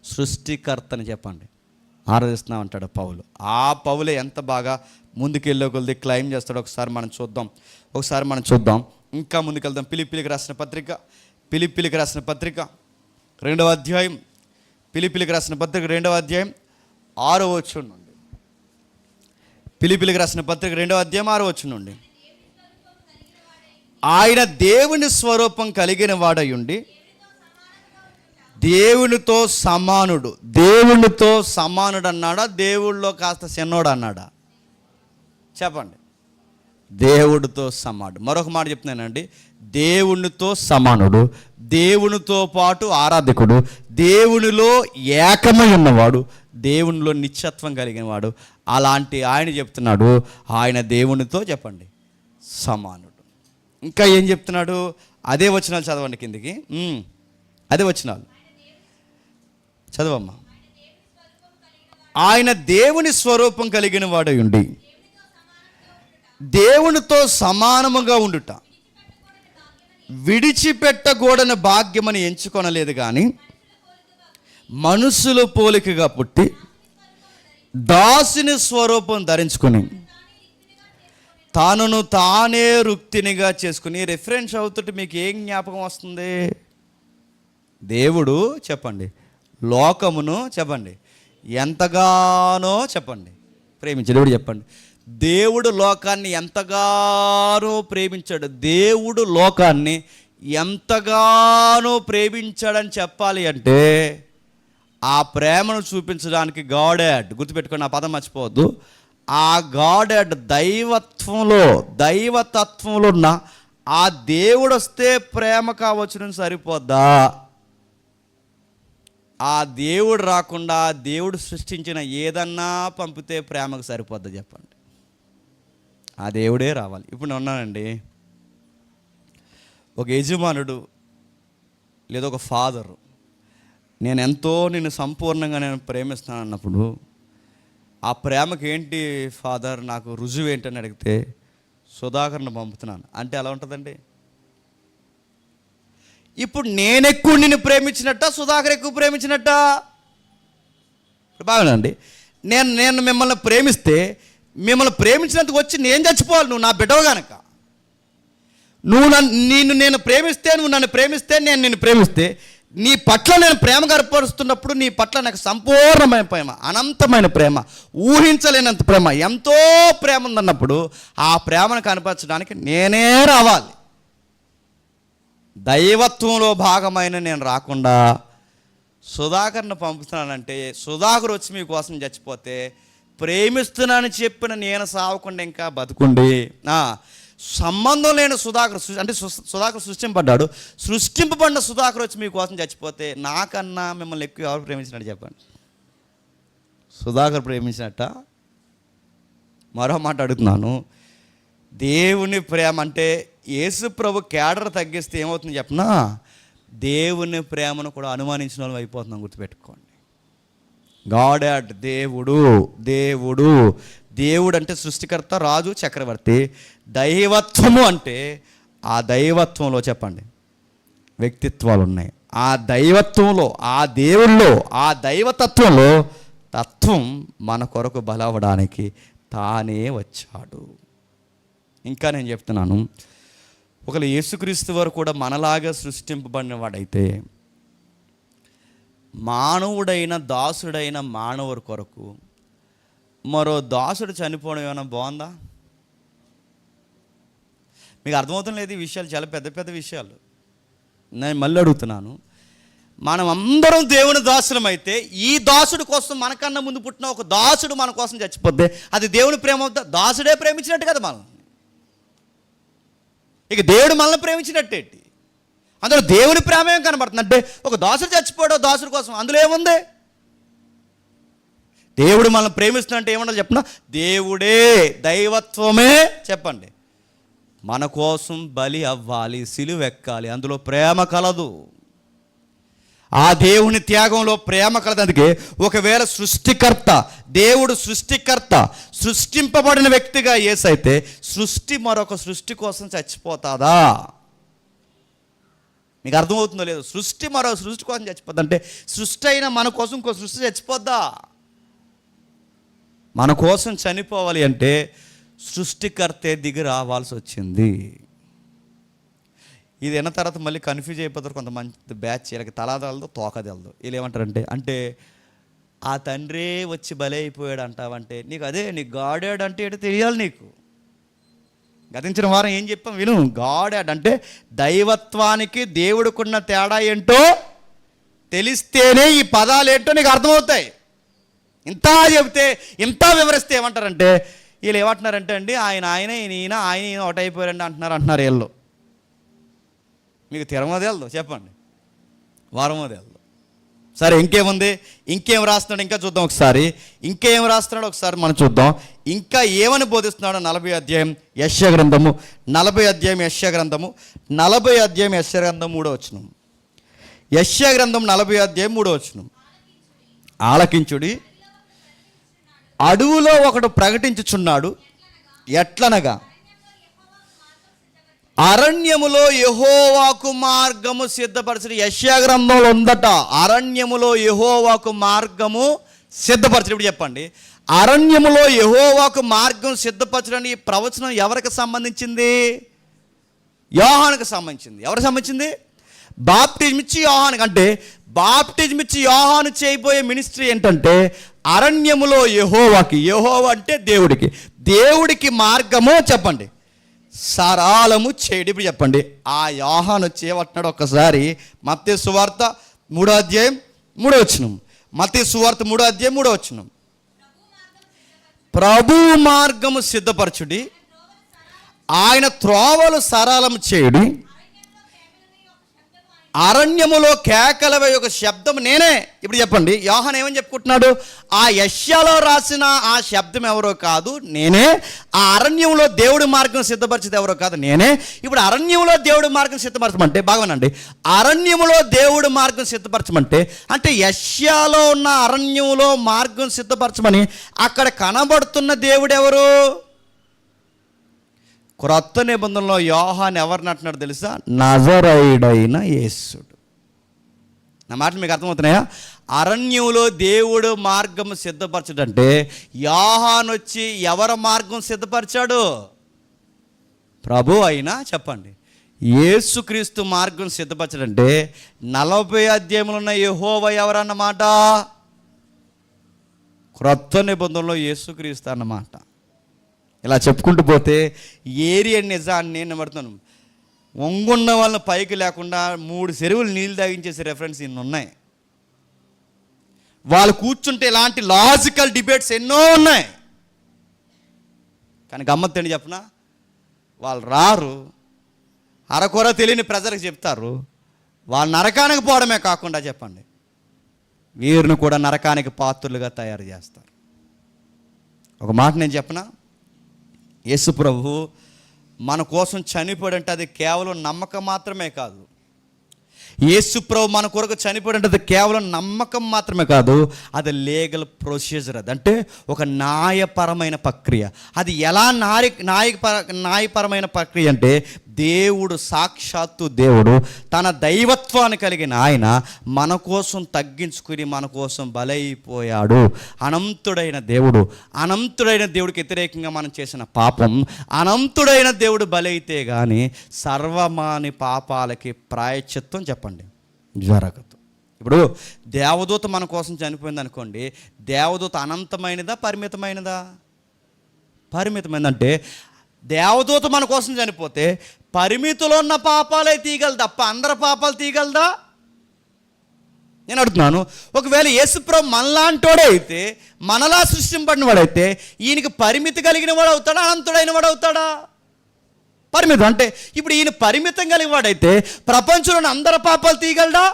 సృష్టికర్తని చెప్పండి ఆరాధిస్తున్నాం అంటాడు పౌలు. ఆ పౌలే ఎంత బాగా ముందుకెళ్ళే కొద్ది క్లైమ్ చేస్తాడు. ఒకసారి మనం చూద్దాం. ఇంకా ముందుకెళ్దాం. ఫిలిప్పీలకు రాసిన పత్రిక 2వ అధ్యాయం, 6వ వచనం నుండి. ఫిలిప్పీలకు రాసిన పత్రిక 2వ అధ్యాయం 6వ వచనం నుండి. ఆయన దేవుని స్వరూపం కలిగిన వాడయుండి దేవునితో సమానుడు అన్నాడా? దేవుళ్ళలో కాస్త చిన్నోడు అన్నాడా? చెప్పండి, దేవుడితో సమానుడు. మరొక మాట చెప్తున్నానండి, దేవునితో సమానుడు, దేవునితో పాటు ఆరాధకుడు, దేవునిలో ఏకమై ఉన్నవాడు, దేవునిలో నిత్యత్వం కలిగిన వాడు. అలాంటి ఆయన చెప్తున్నాడు, ఆయన దేవునితో చెప్పండి సమానుడు. ఇంకా ఏం చెప్తున్నాడు? అదే వచనాలు చదవండి కిందికి. అదే వచనాలు చదవమ్మా. ఆయన దేవుని స్వరూపం కలిగిన వాడై ఉండి దేవునితో సమానముగా ఉండుట విడిచిపెట్టకూడని భాగ్యమని ఎంచుకొనలేదు, కానీ మనుషుల పోలికగా పుట్టి దాసుని స్వరూపం ధరించుకుని తానును తానే రుక్తినిగా చేసుకుని. రిఫరెన్స్ అవుతుంటే మీకు ఏం జ్ఞాపకం వస్తుంది? దేవుడు చెప్పండి లోకమును చెప్పండి ఎంతగానో చెప్పండి ప్రేమించాడు. దేవుడు చెప్పండి, దేవుడు లోకాన్ని ఎంతగానో ప్రేమించాడు. దేవుడు లోకాన్ని ఎంతగానో ప్రేమించాడని చెప్పాలి అంటే ఆ ప్రేమను చూపించడానికి గాడెడ్, గుర్తుపెట్టుకొని ఆ పదం మర్చిపోవద్దు. ఆ గాడెడ్ దైవతత్వంలో ఉన్న ఆ దేవుడు వస్తే ప్రేమ కావచ్చును సరిపోద్దా? ఆ దేవుడు రాకుండా దేవుడు సృష్టించిన ఏదన్నా పంపితే ప్రేమకు సరిపోద్దా చెప్పండి? ఆ దేవుడే రావాలి. ఇప్పుడు నేను ఉన్నానండి, ఒక యజమానుడు లేదా ఒక ఫాదరు, నిన్ను సంపూర్ణంగా ప్రేమిస్తాను అన్నప్పుడు ఆ ప్రేమకి ఏంటి ఫాదర్ నాకు రుజువు ఏంటని అడిగితే సుధాకర్ని పంపుతున్నాను అంటే ఎలా ఉంటుందండి? ఇప్పుడు నేను ఎక్కువ నిన్ను ప్రేమించినట్ట, సుధాకర్ ఎక్కువ ప్రేమించినట్ట? బాగానండి, నేను మిమ్మల్ని ప్రేమిస్తే మిమ్మల్ని ప్రేమించినందుకు వచ్చి నేను చచ్చిపోవాలి, నువ్వు నా బిడ్డవు కనుక. నేను ప్రేమిస్తే, నువ్వు నన్ను ప్రేమిస్తే, నేను నిన్ను ప్రేమిస్తే, నీ పట్ల నేను ప్రేమ గర్పరుస్తున్నప్పుడు నీ పట్ల నాకు సంపూర్ణమైన ప్రేమ, అనంతమైన ప్రేమ, ఊహించలేనంత ప్రేమ, ఎంతో ప్రేమ ఉందన్నప్పుడు ఆ ప్రేమను కనపరచడానికి నేనే రావాలి. దైవత్వంలో భాగమైన నేను రాకుండా సుధాకర్ని పంపుతున్నానంటే, సుధాకర్ వచ్చి మీకోసం చచ్చిపోతే, ప్రేమిస్తున్నానని చెప్పిన నేను సావకుండా ఇంకా బతుకుండి సంబంధం లేని సుధాకర్ అంటే సుధాకర్ సృష్టింపబడ్డాడు, సృష్టింపబడిన సుధాకర్ వచ్చి మీకోసం చచ్చిపోతే నాకన్నా మిమ్మల్ని ఎక్కువ ఎవరు ప్రేమించినట్టు చెప్పండి? సుధాకర్ ప్రేమించినట్ట? మరో మాట అడుగుతున్నాను, దేవుని ప్రేమ అంటే యేసు ప్రభు కేడర్ తగ్గిస్తే ఏమవుతుంది చెప్పనా? దేవుని ప్రేమను కూడా అనుమానించిన వాళ్ళు అయిపోతున్నాం, గుర్తుపెట్టుకోండి. గాడ్ దేవుడు దేవుడు దేవుడు అంటే సృష్టికర్త, రాజు, చక్రవర్తి. దైవత్వము అంటే ఆ దైవత్వంలో చెప్పండి వ్యక్తిత్వాలు ఉన్నాయి. ఆ దైవత్వంలో, ఆ దేవుల్లో, ఆ దైవతత్వంలో తత్వం మన కొరకు బలవడానికి తానే వచ్చాడు. ఇంకా నేను చెప్తున్నాను, ఒకవేళ యేసుక్రీస్తు వారు కూడా మనలాగా సృష్టింపబడిన వాడైతే మానవుడైన దాసుడైన మానవుడి కొరకు మరో దాసుడు చనిపోవడం ఏమైనా బాగుందా? మీకు అర్థమవుతుంది లేదు? ఈ విషయాలు చాలా పెద్ద పెద్ద విషయాలు. నేను మళ్ళీ అడుగుతున్నాను, మనం అందరం దేవుని దాసులం అయితే ఈ దాసుడి కోసం మనకన్నా ముందు పుట్టిన ఒక దాసుడు మన కోసం చచ్చిపోతే అది దేవుని ప్రేమ అవుతా? దాసుడే ప్రేమించినట్టు కదా మనల్ని. ఇక దేవుడు మనల్ని ప్రేమించినట్టేంటి? అందులో దేవుని ప్రేమ ఏం కనబడుతుంది అంటే ఒక దాసుడు చచ్చిపోయాడు దాసుడి కోసం, అందులో ఏముంది? దేవుడు మనల్ని ప్రేమిస్తున్నట్టు ఏమన్నా చెప్పినా దేవుడే, దైవత్వమే చెప్పండి మన కోసం బలి అవ్వాలి, సిలువ ఎక్కాలి, అందులో ప్రేమ కలదు. ఆ దేవుని త్యాగంలో ప్రేమ కలదు. అందుకే ఒకవేళ సృష్టికర్త, దేవుడు సృష్టికర్త, సృష్టింపబడిన వ్యక్తిగా యేసైతే సృష్టి మరొక సృష్టి కోసం చచ్చిపోతాదా? మీకు అర్థమవుతుందో లేదు? సృష్టి మరొక సృష్టి కోసం చచ్చిపోద్దా అంటే సృష్టి అయినా మన కోసం ఇంకో సృష్టి చచ్చిపోద్దా? మన కోసం చనిపోవాలి అంటే సృష్టికర్తే దిగి రావాల్సి వచ్చింది. ఇది అయిన తర్వాత మళ్ళీ కన్ఫ్యూజ్ అయిపోతారు కొంతమంది బ్యాచ్, వీళ్ళకి తలాదలదు తోకదలదు. వీళ్ళు ఏమంటారంటే అంటే ఆ తండ్రే వచ్చి బలి అయిపోయాడు అంటావంటే నీకు అదే, నీకు గాడాడ్ అంటే ఏంటో తెలియాలి నీకు. గతించిన వారం ఏం చెప్పాం విను. గాడాడ్ అంటే దైవత్వానికి దేవుడికున్న తేడా ఏంటో తెలిస్తేనే ఈ పదాలు ఏంటో నీకు అర్థమవుతాయి. ఇంత చెబితే, ఇంత వివరిస్తే ఏమంటారంటే వీళ్ళు ఏమంటున్నారంటే అండి ఈయన ఒకటైపోయారండి అంటున్నారు వీళ్ళు. మీకు తిరమది వెళ్దాం చెప్పండి, వారమది వెళ్దాం. సరే ఇంకేం రాస్తున్నాడు ఇంకా చూద్దాం ఒకసారి. ఇంకేం రాస్తున్నాడు ఒకసారి మనం చూద్దాం. ఇంకా ఏమని బోధిస్తున్నాడు 40వ అధ్యాయం యెషయా గ్రంథము 40వ అధ్యాయం యెషయా గ్రంథము 40వ అధ్యాయం యెషయా గ్రంథం 3వ వచనం. యెషయా గ్రంథం 40వ అధ్యాయం 3వ వచనం. ఆలకించుడి, అడవులో ఒకడు ప్రకటించుచున్నాడు, ఎట్లనగా అరణ్యములో యెహోవాకు మార్గము సిద్ధపరచడు. యెషయా గ్రంథంలో ఉందట, అరణ్యములో యెహోవాకు మార్గము సిద్ధపరచడు. ఇప్పుడు చెప్పండి, అరణ్యములో యెహోవాకు మార్గం సిద్ధపరచడం ఈ ప్రవచనం ఎవరికి సంబంధించింది? యోహానుకు సంబంధించింది. ఎవరికి సంబంధించింది? బాప్టిజం ఇచ్చి యోహానుకు. అంటే బాప్టిజం ఇచ్చి యోహాను చేయబోయే మినిస్ట్రీ ఏంటంటే అరణ్యములో యెహోవాకి, యెహోవా అంటే దేవుడికి మార్గము చెప్పండి సరళము చేయడు. ఇప్పుడు చెప్పండి, ఆ యోహాను చేయబట్టినాడు. ఒక్కసారి మత్తయి సువార్త 3వ అధ్యాయం 3వ వచనం. మత్తయి సువార్త 3వ అధ్యాయం 3వ వచనం. ప్రభు మార్గము సిద్ధపరచుడి, ఆయన త్రోవలు సరళము చేయుడి, అరణ్యములో కేకలవే ఒక శబ్దం నేనే. ఇప్పుడు చెప్పండి, యోహాను ఏమని చెప్పుకుంటున్నాడు? ఆ యెషయాలో రాసిన ఆ శబ్దం ఎవరో కాదు, నేనే. ఆ అరణ్యంలో దేవుడి మార్గం సిద్ధపరిచేది ఎవరో కాదు, నేనే. ఇప్పుడు అరణ్యంలో దేవుడి మార్గం సిద్ధపరచమంటే బాగానండి, అరణ్యములో దేవుడి మార్గం సిద్ధపరచమంటే అంటే యెషయాలో ఉన్న అరణ్యంలో మార్గం సిద్ధపరచమని అక్కడ కనబడుతున్న దేవుడు ఎవరు? క్రొత్త నిబంధనలో యోహాను ఎవరిని అంటున్నాడు తెలుసా? నజరేయుడైన యేసుడు. నా మాటలు మీకు అర్థమవుతున్నాయా? అరణ్యంలో దేవుడు మార్గం సిద్ధపరచడంటే యోహాను వచ్చి ఎవరి మార్గం సిద్ధపరిచాడు? ప్రభు అయినా చెప్పండి యేసుక్రీస్తు మార్గం సిద్ధపరచడంటే 40 అధ్యాయంలో ఉన్న యెహోవా ఎవరన్నమాట? క్రొత్త నిబంధనలో యేసుక్రీస్తు అన్నమాట. ఇలా చెప్పుకుంటూ పోతే ఏరియా నిజాన్ని నేను పడుతున్నాను. వంగున్న వాళ్ళని పైకి లేకుండా 3 చెరువులు నీళ్ళు తాగించేసే రెఫరెన్స్ ఇన్ని ఉన్నాయి. వాళ్ళు కూర్చుంటే ఇలాంటి లాజికల్ డిబేట్స్ ఎన్నో ఉన్నాయి. కానీ గమ్మత్తేంటి చెప్పనా, వాళ్ళు రారు, అరకొర తెలియని ప్రజలకు చెప్తారు, వాళ్ళు నరకానికి పోవడమే కాకుండా చెప్పండి వీరిని కూడా నరకానికి పాత్రులుగా తయారు చేస్తారు. ఒక మాట నేను చెప్పనా, యేసు ప్రభు మన కోసం చనిపోయాడంటే అది కేవలం నమ్మకం మాత్రమే కాదు. యేసు ప్రభు మన కొరకు చనిపోయాడంటే అది కేవలం నమ్మకం మాత్రమే కాదు, అది లీగల్ ప్రొసీజర్. అది అంటే ఒక న్యాయపరమైన ప్రక్రియ. అది ఎలా న్యాయపరమైన ప్రక్రియ అంటే దేవుడు, సాక్షాత్తు దేవుడు తన దైవత్వాన్ని కలిగిన ఆయన మన కోసం తగ్గించుకుని మన కోసం బలైపోయాడు. అనంతుడైన దేవుడికి వ్యతిరేకంగా మనం చేసిన పాపం, అనంతుడైన దేవుడు బలైతే కానీ సర్వమాని పాపాలకి ప్రాయశ్చిత్తం చెప్పండి జరగదు. ఇప్పుడు దేవదూత మన కోసం చనిపోయింది అనుకోండి, దేవదూత అనంతమైనదా పరిమితమైనదా? పరిమితమైనదంటే దేవదూత మన కోసం చనిపోతే పరిమితిలో ఉన్న పాపాలే తీయగలదు తప్ప అందరి పాపాలు తీయగలదా? నేను అడుగుతున్నాను. ఒకవేళ యేసుప్రభు మనలాంటోడే అయితే, మనలా సృష్టింపడిన వాడైతే ఈయనకి పరిమితి కలిగిన వాడు అవుతాడా, అనంతుడైన వాడు అవుతాడా? పరిమితం అంటే ఇప్పుడు ఈయన పరిమితం కలిగిన వాడైతే ప్రపంచంలోని అందరి పాపాలు తీయగలడా?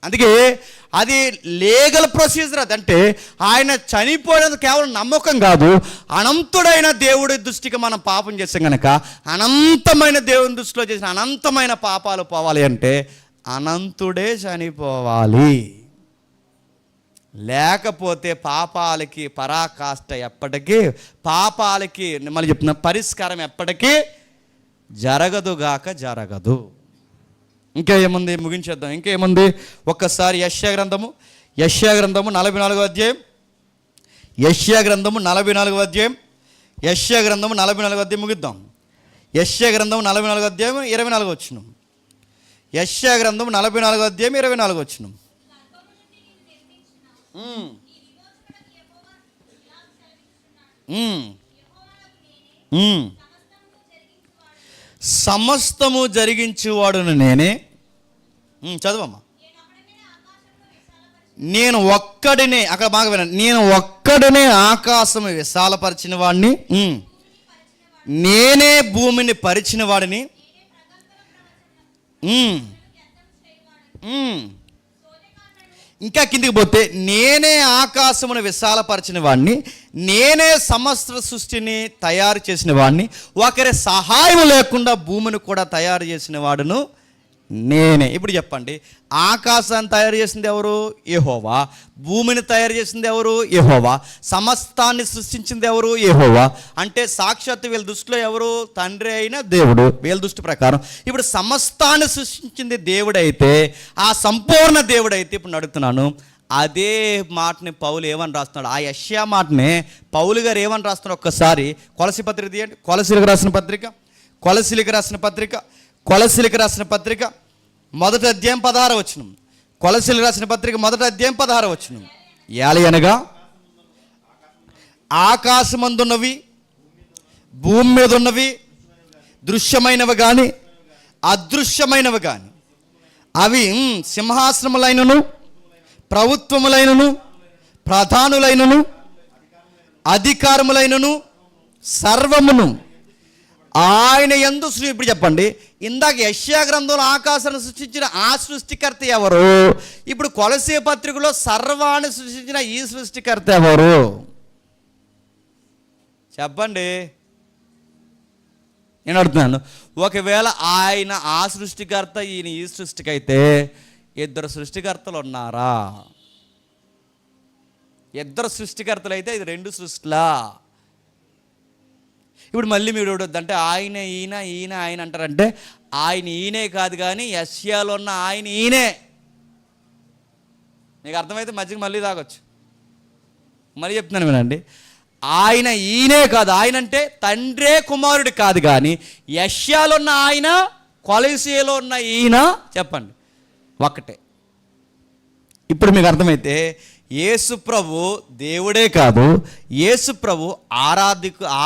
అందుకే అది లీగల్ ప్రొసీజర్. అదంటే ఆయన చనిపోవడం కేవలం నమ్మకం కాదు, అనంతుడైన దేవుడి దృష్టికి మనం పాపం చేసాం కనుక అనంతమైన దేవుని దృష్టిలో చేసిన అనంతమైన పాపాలు పోవాలి అంటే అనంతుడే చనిపోవాలి. లేకపోతే పాపాలకి పరాకాష్ట ఎప్పటికీ, పాపాలకి మళ్ళీ చెప్తున్నా పరిష్కారం ఎప్పటికీ జరగదు. ఇంకా ఏముంది, ముగించేద్దాం. ఇంకేముంది ఒక్కసారి యెషయా గ్రంథము 44వ అధ్యాయం, యెషయా గ్రంథము 44వ అధ్యాయం ముగిద్దాం. యెషయా గ్రంథము 44వ అధ్యాయం 24వ వచనం. యెషయా గ్రంథము 44వ అధ్యాయం 24వ వచనం. సమస్తము జరిగించేవాడును నేనే. చదవమ్మా. నేను ఒక్కడినే, అక్కడ బాగా వినండి, నేను ఒక్కడినే ఆకాశము విశాలపరిచిన వాడిని, నేనే భూమిని పరిచిన వాడిని, ఇంకా కిందికి పోతే నేనే ఆకాశమును విశాలపరిచిన వాడిని, నేనే సమస్త సృష్టిని తయారు చేసిన వాడిని, ఒకరి సహాయం లేకుండా భూమిని కూడా తయారు చేసిన వాడును నేనే. ఇప్పుడు చెప్పండి, ఆకాశాన్ని తయారు చేసింది ఎవరు? యెహోవా. భూమిని తయారు చేసింది ఎవరు? యెహోవా. సమస్తాన్ని సృష్టించింది ఎవరు? యెహోవా. అంటే సాక్షాత్తు వీళ్ళ దృష్టిలో ఎవరు? తండ్రి అయిన దేవుడు, వీళ్ళ దృష్టి ప్రకారం. ఇప్పుడు సమస్తాన్ని సృష్టించింది దేవుడైతే, ఆ సంపూర్ణ దేవుడైతే, ఇప్పుడు అడుగుతున్నాను, అదే మాటని పౌలు ఏమని రాస్తున్నాడు? ఆ యెషయా మాటనే పౌలు గారు ఏమని రాస్తున్నాడు? ఒక్కసారి కొలసి పత్రిక తీయండి. కొలసీలకు రాసిన పత్రిక, కొలసీలకు రాసిన పత్రిక, కొలసీలకు రాసిన పత్రిక 1వ అధ్యాయం 16వ వచనం. కొలసీలకు రాసిన పత్రిక 1వ అధ్యాయం 16వ వచనం. ఏలయనగా ఆకాశమందున్నవి, భూమి మీద ఉన్నవి, దృశ్యమైనవి కానీ అదృశ్యమైనవి కానీ, అవి సింహాసనములైనను, ప్రభుత్వములైనను, ప్రధానులైనను, అధికారములైనను, సర్వమును ఆయన యందు. ఇప్పుడు చెప్పండి, ఇందాక యెషయా గ్రంథంలో ఆకాశాన్ని సృష్టించిన ఆ సృష్టికర్త ఎవరు? ఇప్పుడు కొలసీ పత్రికలో సర్వాన్ని సృష్టించిన ఈ సృష్టికర్త ఎవరు? చెప్పండి. నేను అడుగుతున్నాను, ఒకవేళ ఆయన ఆ సృష్టికర్త, ఈయన ఈ సృష్టికైతే ఇద్దరు సృష్టికర్తలు ఉన్నారా? ఇద్దరు సృష్టికర్తలు అయితే ఇది 2 సృష్టిలా. ఇప్పుడు మళ్ళీ మీరు అంటే ఆయన ఈయన, ఈయన ఆయన అంటారంటే, ఆయన ఈయనే కాదు కానీ యెషయాలో ఉన్న ఆయన ఈయనే. మీకు అర్థమైతే మధ్యకి మళ్ళీ తాగొచ్చు. మళ్ళీ చెప్తున్నాను వినండి, ఆయన ఈయనే కాదు. ఆయన అంటే తండ్రే కుమారుడు కాదు కానీ యెషయాలో ఉన్న ఆయన, కొలసీలో ఉన్న ఈయన, చెప్పండి ఒక్కటే. ఇప్పుడు మీకు అర్థమైతే యేసు ప్రభు దేవుడే కాదు, యేసు ప్రభు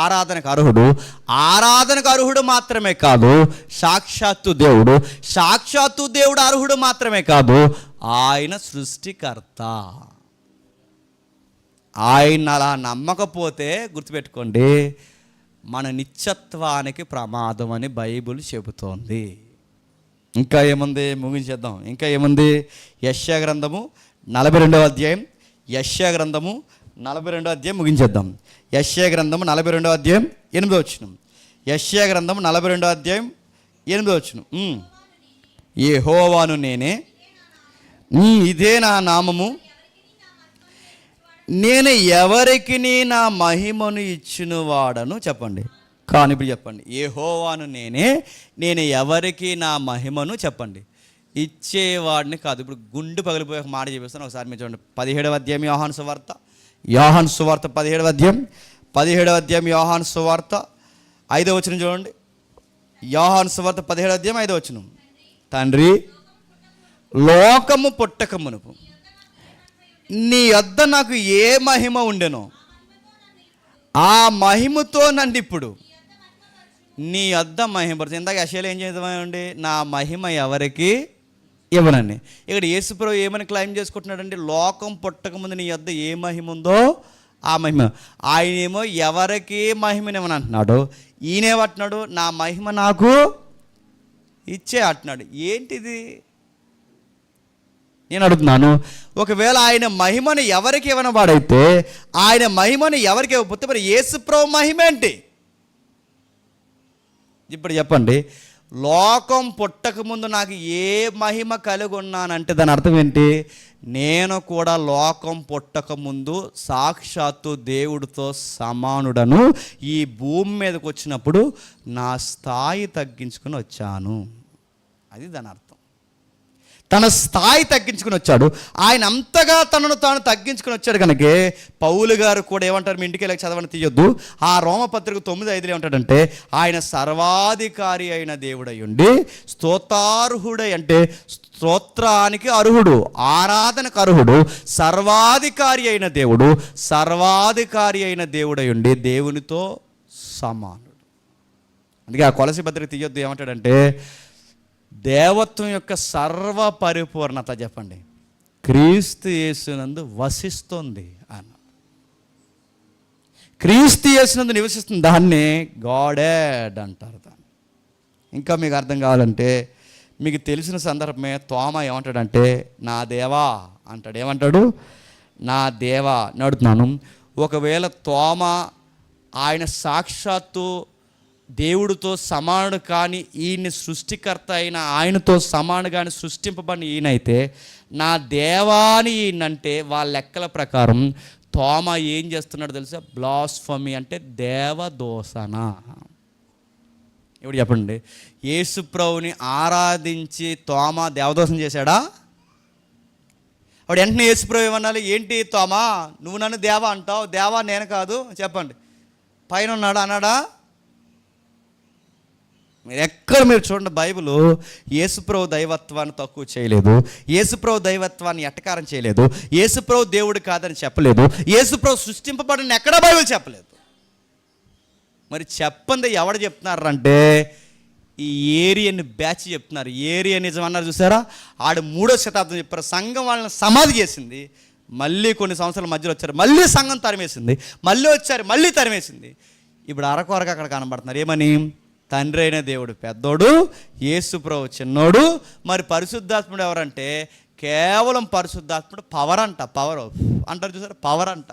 ఆరాధనకు అర్హుడు. ఆరాధనకు అర్హుడు మాత్రమే కాదు, సాక్షాత్తు దేవుడు. సాక్షాత్తు దేవుడు అర్హుడు మాత్రమే కాదు, ఆయన సృష్టికర్త. ఆయన అలా నమ్మకపోతే గుర్తుపెట్టుకోండి, మన నిత్యత్వానికి ప్రమాదం అని బైబిల్ చెబుతోంది. ఇంకా ఏముంది? ముగించేద్దాం. ఇంకా ఏముంది? యెషయా గ్రంథము 42వ అధ్యాయం, యెషయా గ్రంథము 42వ అధ్యాయం ముగించేద్దాం. యెషయా గ్రంథము 42వ అధ్యాయం 8వ వచనం. యెషయా గ్రంథము 42వ అధ్యాయం 8వ వచనం. యెహోవాను నేనే, ఇదే నా నామము, నేను ఎవరికి నా మహిమను ఇచ్చిన వాడను. చెప్పండి. కానీ ఇప్పుడు చెప్పండి, యెహోవాను నేనే, నేను ఎవరికి నా మహిమను, చెప్పండి, ఇచ్చేవాడిని కాదు. ఇప్పుడు గుండు పగిలిపోయి ఒక మాట చెప్పేస్తాను, ఒకసారి మీరు చూడండి. 17వ అధ్యాయం యోహాను సువార్త, 17వ అధ్యాయం యోహాను సువార్త 5వ వచనం చూడండి. యోహాను సువార్త 17వ అధ్యాయం 5వ వచనం. తండ్రి, లోకము పుట్టక మునుపు నీ యొద్ద నాకు ఏ మహిమ ఉండెనో ఆ మహిమతో నన్ను ఇప్పుడు నీ యొద్ద మహిమపడుతుంది. ఇందాక యెషయాలో ఏం చేద్దామండి? నా మహిమ ఎవరికి ఇవ్వనండి. ఇక్కడ యేసుప్రభు ఏమని క్లైమ్ చేసుకుంటున్నాడండి? లోకం పుట్టకముందు నీ యొద్ద ఏ మహిమ ఉందో ఆ మహిమ. ఆయన ఏమో ఎవరికి మహిమనివ్వని అంటున్నాడు, ఈయనేమంటున్నాడు నా మహిమ నాకు ఇచ్చే అంటున్నాడు. ఏంటిది? నేను అడుగుతున్నాను, ఒకవేళ ఆయన మహిమను ఎవరికి ఇవ్వని వాడైతే, ఆయన మహిమను ఎవరికి ఇవ్వకపోతే మరి యేసుప్రభు మహిమ ఏంటి? ఇప్పుడు చెప్పండి, లోకం పుట్టకముందు నాకు ఏ మహిమ కలిగి ఉన్నానంటే దాని అర్థం ఏంటి? నేను కూడా లోకం పుట్టకముందు సాక్షాత్తు దేవుడితో సమానుడను. ఈ భూమి మీదకి వచ్చినప్పుడు నా స్థాయి తగ్గించుకుని వచ్చాను. అది దాని అర్థం. తన స్థాయి తగ్గించుకుని వచ్చాడు. ఆయన అంతగా తనను తాను తగ్గించుకుని వచ్చాడు కనుక పౌలు గారు కూడా ఏమంటారు? మీ ఇంటికి వెళ్ళి చదవని తీయొద్దు. ఆ రోమపత్రిక 9:5 ఏమంటాడంటే, ఆయన సర్వాధికారి అయిన దేవుడై ఉండి స్తోత్రార్హుడై, అంటే స్తోత్రానికి అర్హుడు, ఆరాధనకు అర్హుడు, సర్వాధికారి అయిన దేవుడు, సర్వాధికారి అయిన దేవుడై ఉండి దేవునితో సమానుడు. అందుకే ఆ కొలసి పత్రిక తీయొద్దు ఏమంటాడంటే, దేవత్వం యొక్క సర్వ పరిపూర్ణత, చెప్పండి, క్రీస్తు యేసునందు వసిస్తుంది అన్న. క్రీస్తు యేసునందు నివసిస్తుంది, దాన్ని గాడెడ్ అంటారు దాన్ని. ఇంకా మీకు అర్థం కావాలంటే మీకు తెలిసిన సందర్భమే, తోమ ఏమంటాడంటే నా దేవా అంటాడు. ఏమంటాడు? నా దేవా నడుతున్నాను. ఒకవేళ తోమ ఆయన సాక్షాత్తు దేవుడితో సమానుడు కానీ, ఈయన సృష్టికర్త అయిన ఆయనతో సమాను కానీ సృష్టింపబడిన ఈయనైతే నా దేవాని ఈయనంటే వాళ్ళ లెక్కల ప్రకారం తోమ ఏం చేస్తున్నాడు తెలుసా? బ్లాస్ఫమీ అంటే దేవదోషణ. ఇప్పుడు చెప్పండి, యేసుప్రభుని ఆరాధించి తోమ దేవదోషం చేశాడా? అప్పుడు వెంటనే యేసుప్రభు ఏమన్నాలి? ఏంటి తోమ, నువ్వు నన్ను దేవా అంటావు, దేవా నేను కాదు, చెప్పండి, పైన ఉన్నాడా అన్నాడా? మీరు చూడండి, బైబిల్ యేసుప్రభు దైవత్వాన్ని తక్కువ చేయలేదు, యేసుప్రభు దైవత్వాన్ని ఎటకారం చేయలేదు, యేసుప్రభు దేవుడు కాదని చెప్పలేదు, యేసుప్రభు సృష్టింపబడిన ఎక్కడా బైబిల్ చెప్పలేదు. మరి చెప్పండి ఎవడు చెప్తున్నారంటే ఈ ఏరియన్ బ్యాచ్ చెప్తున్నారు. ఏరియనిజం అన్నారు చూసారా? ఆడు 3వ శతాబ్దం చెప్పారు. సంఘం వాళ్ళని సమాధి చేసింది, మళ్ళీ కొన్ని సంవత్సరాల మధ్యలో వచ్చారు, మళ్ళీ సంఘం తరిమేసింది, మళ్ళీ వచ్చారు, మళ్ళీ తరిమేసింది. ఇప్పుడు అరకొరకు అక్కడ కనబడుతున్నారు. ఏమని? తండ్రి అయిన దేవుడు పెద్దోడు, యేసుప్రభు చిన్నోడు. మరి పరిశుద్ధాత్ముడు ఎవరంటే కేవలం పరిశుద్ధాత్ముడు పవర్ అంట. పవర్ అంటారు చూసారా? పవర్ అంట.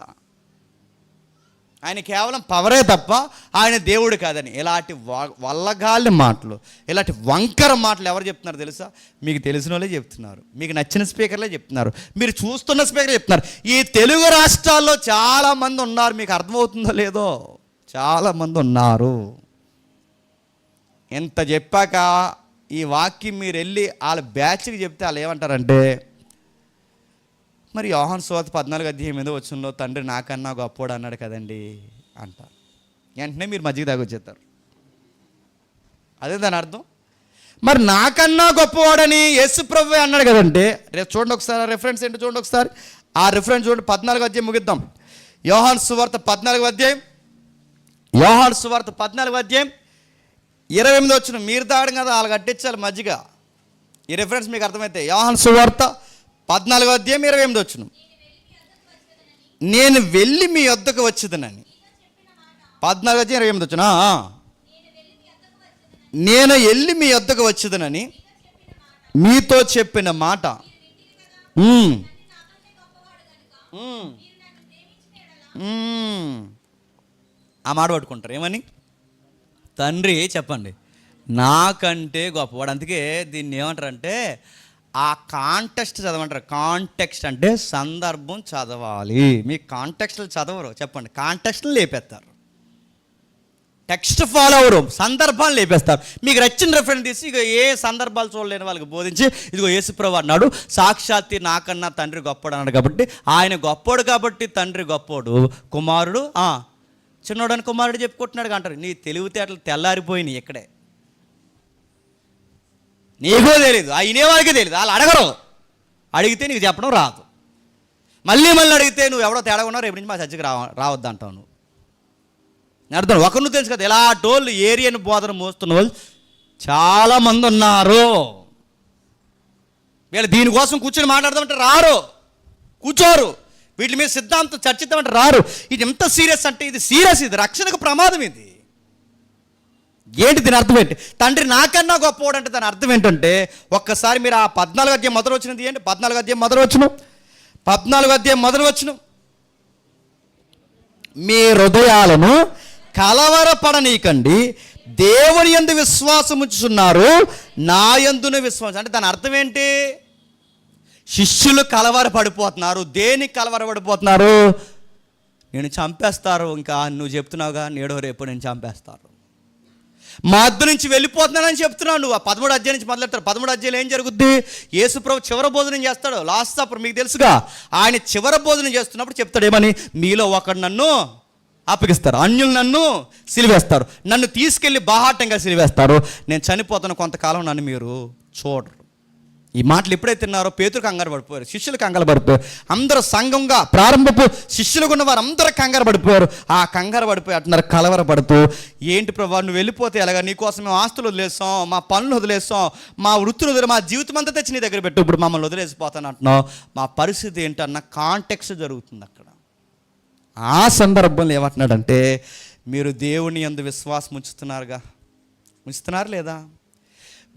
ఆయన కేవలం పవరే తప్ప ఆయన దేవుడు కాదని. ఇలాంటి వల్లగాలి మాటలు, ఇలాంటి వంకర మాటలు ఎవరు చెప్తున్నారు తెలుసా? మీకు తెలిసిన వాళ్ళే చెప్తున్నారు, మీకు నచ్చిన స్పీకర్లే చెప్తున్నారు, మీరు చూస్తున్న స్పీకర్లే చెప్తున్నారు. ఈ తెలుగు రాష్ట్రాల్లో చాలామంది ఉన్నారు, మీకు అర్థమవుతుందో లేదో, చాలామంది ఉన్నారు. ఎంత చెప్పాక ఈ వాక్యం మీరు వెళ్ళి వాళ్ళ బ్యాచ్కి చెప్తే వాళ్ళు ఏమంటారంటే, మరి యోహాను సువార్త 14:8 తండ్రి నాకన్నా గొప్పోడు అన్నాడు కదండి అంటారు. వెంటనే మీరు మజ్జిగ తాగొచ్చేస్తారు. అదే దాని అర్థం. మరి నాకన్నా గొప్పవాడని యేసుప్రభువే అన్నాడు కదంటే, రేపు చూడండి ఒకసారి ఆ రెఫరెన్స్ ఏంటో చూడండి ఒకసారి. ఆ రెఫరెన్స్ చూడండి, 14 ముగిద్దాం. యోహాను సువార్త 14 యోహాను సువార్త 14 28 మీరు తాగడం కదా, వాళ్ళు కట్టించాలి మజ్జిగ. ఈ రెఫరెన్స్ మీకు అర్థమైతే యోహాను సువార్త 14:28 నేను వెళ్ళి మీ వద్దకు వచ్చేదనని. 14:28 నేను వెళ్ళి మీ వద్దకు వచ్చేదనని మీతో చెప్పిన మాట. ఆ మాట పట్టుకుంటారు. ఏమని? తండ్రి చెప్పండి నాకంటే గొప్పవాడు. అందుకే దీన్ని ఏమంటారంటే ఆ కాంటెక్స్ట్ చదవమంటారు. కాంటెక్స్ట్ అంటే సందర్భం చదవాలి. మీ కాంటెక్స్ట్లు చదవరు, చెప్పండి, కాంటెక్స్ట్లు లేపేస్తారు. టెక్స్ట్ ఫాలో అవ్వరు, సందర్భాలు లేపేస్తారు. మీకు నచ్చిన రెఫరెన్స్ తీసి ఇక ఏ సందర్భాలు చూడలేని వాళ్ళకి బోధించి ఇదిగో యేసుప్రభు అన్నాడు సాక్షాత్తు నాకన్నా తండ్రి గొప్పడు అన్నాడు కాబట్టి ఆయన గొప్పోడు కాబట్టి తండ్రి గొప్పోడు, కుమారుడు చిన్నోడని కుమారుడు చెప్పుకుంటున్నాడు అంటారు. నీ తెలివితేటలు తెల్లారిపోయినాయి ఇక్కడే. నీకో తెలియదు, అయినేవాడికి తెలియదు, వాళ్ళు అడగరు. అడిగితే నీకు చెప్పడం రాదు. మళ్ళీ అడిగితే నువ్వు ఎవడో తేడా ఉన్నావు, రేపు నుంచి మా చర్చకి రావద్దు అంటావు. నువ్వు అర్థం ఒకరు నువ్వు తెలుసు కదా. ఇలా టోళ్ళు ఏరియన్ బోధన మోస్తున్న వాళ్ళు చాలామంది ఉన్నారు. వీళ్ళు దీనికోసం కూర్చొని మాట్లాడదామంటే రారు, కూర్చోరు. వీటి మీద సిద్ధాంతం చర్చిద్దామంటే రారు. ఇది ఎంత సీరియస్ అంటే ఇది సీరియస్, ఇది రక్షణకు ప్రమాదం. ఇది ఏంటి దీని అర్థం ఏంటి? తండ్రి నాకన్నా గొప్పవాడు అంటే దాని అర్థం ఏంటంటే ఒక్కసారి మీరు ఆ 14 మొదలు వచ్చినది ఏంటి? 14 మొదలు వచ్చిన మీ హృదయాలను కలవరపడనీకండి, దేవుని యందు విశ్వాసం ఉంచుతున్నారు, నా యందున విశ్వాసం. అంటే దాని అర్థం ఏంటి? శిష్యులు కలవరపడిపోతున్నారు. దేనికి కలవరపడిపోతున్నారు? నేను చంపేస్తారు, ఇంకా నువ్వు చెప్తున్నావుగా నేడో రేపు నేను చంపేస్తారు, మా వద్ద నుంచి వెళ్ళిపోతున్నానని చెప్తున్నావు నువ్వు. ఆ 13వ అధ్యాయం నుంచి మొదలెడతారు. 13వ అధ్యాయంలో ఏం జరుగుద్ది? యేసుప్రభు చివరి భోజనం చేస్తాడు, లాస్ట్ సప్పర్ మీకు తెలుసుగా. ఆయన చివరి భోజనం చేస్తున్నప్పుడు చెప్తాడు ఏమని? మీలో ఒకడు నన్ను అప్పగిస్తారు, అన్యులు నన్ను సిలివేస్తారు, నన్ను తీసుకెళ్ళి బాహాటంగా సిలివేస్తారు, నేను చనిపోతాను, కొంతకాలం నన్ను మీరు చూడరు. ఈ మాటలు ఎప్పుడైతే తిన్నారో పేతురు కంగారు పడిపోయారు, శిష్యులు కంగారు పడిపోయారు, అందరూ సంఘంగా ప్రారంభపు శిష్యులుగా ఉన్న వారు అందరూ కంగారు పడిపోయారు. ఆ కంగారు పడిపోయి అంటున్నారు కలవరపడుతూ, ఏంటి ప్రభా నువ్వు వెళ్ళిపోతే ఎలాగా, నీకోసం మేము ఆస్తులు వదిలేస్తాం, మా పనులు వదిలేస్తాం, మా వృత్తులు వదిలే, మా జీవితం అంతా తెచ్చి నీ దగ్గర పెట్టు, ఇప్పుడు మమ్మల్ని వదిలేసిపోతాను అంటున్నావు, మా పరిస్థితి ఏంటన్న కాంటెక్స్ట్ జరుగుతుంది అక్కడ. ఆ సందర్భంలో ఏమంటున్నాడంటే, మీరు దేవుని యందు విశ్వాసం ఉంచుతున్నారు లేదా?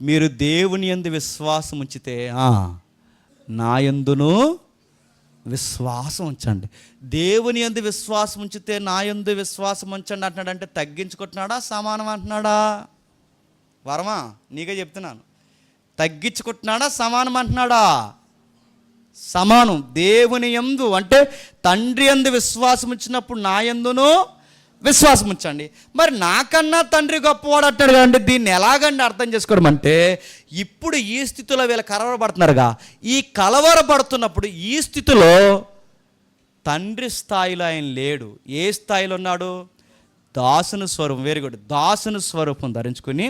మీరు దేవుని యందు విశ్వాసం ఉంచితే నా యందును విశ్వాసం ఉంచండి. దేవుని యందు విశ్వాసం ఉంచితే నా యందు విశ్వాసం ఉంచండి అంటున్నాడంటే తగ్గించుకుంటున్నాడా, సమానం అంటున్నాడా? వరమా నీకే చెప్తున్నాను, తగ్గించుకుంటున్నాడా, సమానం అంటున్నాడా? సమానం. దేవుని యందు అంటే తండ్రి యందు విశ్వాసం ఉంచినప్పుడు నా యందును విశ్వాసం ఉంచండి. మరి నాకన్నా తండ్రి గొప్పవాడు అంటాడు కదండి, దీన్ని ఎలాగండి అర్థం చేసుకోవడం అంటే, ఇప్పుడు ఈ స్థితిలో వీళ్ళు కలవరపడుతున్నారుగా, ఈ కలవరపడుతున్నప్పుడు ఈ స్థితిలో తండ్రి స్థాయిలో ఆయన లేడు. ఏ స్థాయిలో ఉన్నాడు? దాసుని స్వరూపం. Very good. దాసుని స్వరూపం ధరించుకుని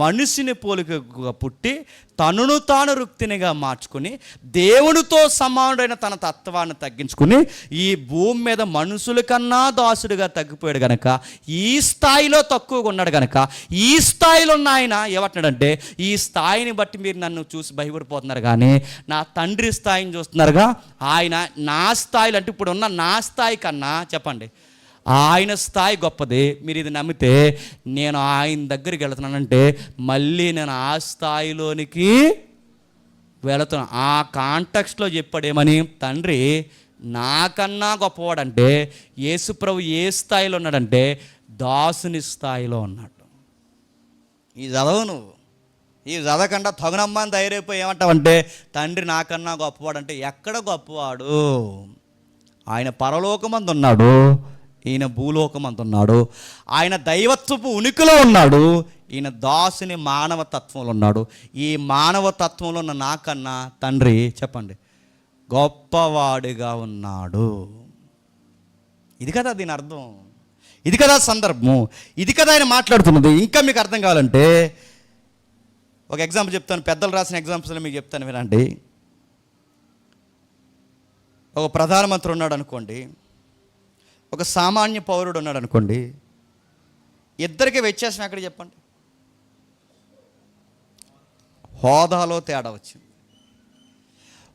మనిషిని పోలికగా పుట్టి తనను తాను రుక్తినిగా మార్చుకుని దేవునితో సమానుడైన తన తత్వాన్ని తగ్గించుకుని ఈ భూమి మీద మనుషుల కన్నా దాసుడిగా తగ్గిపోయాడు గనక, ఈ స్థాయిలో తక్కువగా ఉన్నాడు గనక, ఈ స్థాయిలో ఉన్న ఆయన ఏమంటున్నాడంటే, ఈ స్థాయిని బట్టి మీరు నన్ను చూసి భయపడిపోతున్నారు కానీ నా తండ్రి స్థాయిని చూస్తున్నారుగా. ఆయన నా స్థాయిలో అంటే ఇప్పుడు ఉన్న నా స్థాయి కన్నా చెప్పండి ఆయన స్థాయి గొప్పది. మీరు ఇది నమ్మితే నేను ఆయన దగ్గరికి వెళుతున్నానంటే మళ్ళీ నేను ఆ స్థాయిలోనికి వెళుతున్నాను. ఆ కాంటెక్స్ట్లో చెప్పాడేమని, తండ్రి నాకన్నా గొప్పవాడంటే యేసుప్రభు ఏ స్థాయిలో ఉన్నాడంటే దాసుని స్థాయిలో ఉన్నాడు. ఈ చదవు నువ్వు, ఈ చదవకుండా తగునమ్మని ధైర్యపోయి ఏమంటావంటే తండ్రి నాకన్నా గొప్పవాడంటే ఎక్కడ గొప్పవాడు? ఆయన పరలోకమందు ఉన్నాడు, ఈయన భూలోకమందు ఉన్నాడు. ఆయన దైవత్వపు ఉనికిలో ఉన్నాడు, ఈయన దాసుని మానవతత్వంలో ఉన్నాడు. ఈ మానవతత్వంలో ఉన్న నాకన్నా తండ్రి చెప్పండి గొప్పవాడిగా ఉన్నాడు. ఇది కదా దీని అర్థం, ఇది కదా సందర్భం, ఇది కదా ఆయన మాట్లాడుతున్నది. ఇంకా మీకు అర్థం కావాలంటే ఒక ఎగ్జాంపుల్ చెప్తాను, పెద్దలు రాసిన ఎగ్జాంపుల్స్ మీకు చెప్తాను వినండి. ఒక ప్రధానమంత్రి ఉన్నాడు అనుకోండి, ఒక సామాన్య పౌరుడు ఉన్నాడు అనుకోండి, ఇద్దరికి వ్యత్యాసం ఎక్కడ చెప్పండి? హోదాలో తేడా వచ్చింది.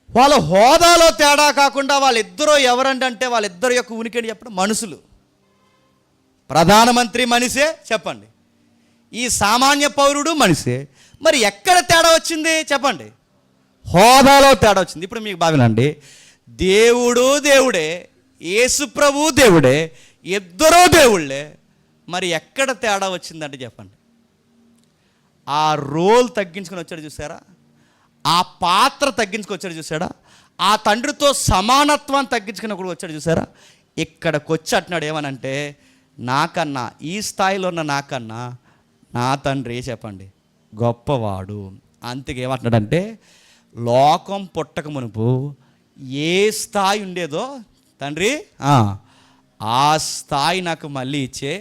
వాళ్ళ హోదాలో తేడా కాకుండా వాళ్ళిద్దరూ ఎవరంటే వాళ్ళిద్దరు యొక్క ఉనికిని చెప్పండి, మనుషులు. ప్రధానమంత్రి మనిషే చెప్పండి, ఈ సామాన్య పౌరుడు మనిషే. మరి ఎక్కడ తేడా వచ్చింది చెప్పండి? హోదాలో తేడా వచ్చింది. ఇప్పుడు మీకు బాగానండి, దేవుడు దేవుడే, యేసుప్రభు దేవుడే, ఇద్దరూ దేవుళ్ళే. మరి ఎక్కడ తేడా వచ్చిందంటే చెప్పండి? ఆ రోల్ తగ్గించుకొని వచ్చాడు చూసారా, ఆ పాత్ర తగ్గించుకొని వచ్చాడు చూసాడా, ఆ తండ్రితో సమానత్వాన్ని తగ్గించుకుని ఒకడు వచ్చాడు చూసారా, ఇక్కడికి వచ్చి అంటున్నాడు ఏమనంటే, నాకన్నా ఈ స్థాయిలో ఉన్న నాకన్నా నా తండ్రి చెప్పండి గొప్పవాడు. అందుకే ఏమంటున్నాడంటే, లోకం పుట్టక మునుపు ఏ స్థాయి ఉండేదో తండ్రి ఆ స్థాయి నాకు మళ్ళీ ఇచ్చే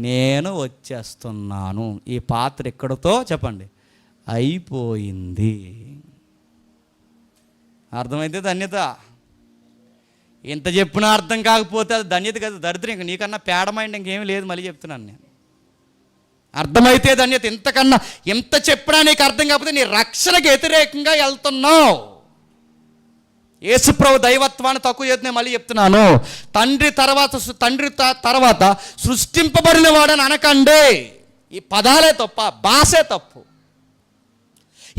నేను వచ్చేస్తున్నాను. ఈ పాత్ర ఎక్కడితో చెప్పండి అయిపోయింది. అర్థమైతే ధన్యత. ఇంత చెప్పినా అర్థం కాకపోతే అది ధన్యత కదా, దరిద్రం. ఇంక నీకన్నా పేడమైండి ఇంకేమీ లేదు. మళ్ళీ చెప్తున్నాను నేను, అర్థమైతే ధన్యత. ఇంతకన్నా ఎంత చెప్పినా నీకు అర్థం కాకపోతే నీ రక్షణకు వ్యతిరేకంగా వెళ్తున్నావు. యేసుప్రభు దైవత్వాన్ని తక్కువ చేస్తే మళ్ళీ చెప్తున్నాను, తండ్రి తర్వాత సృష్టింపబడిన వాడని అనకండి. ఈ పదాలే తప్ప, భాషే తప్పు.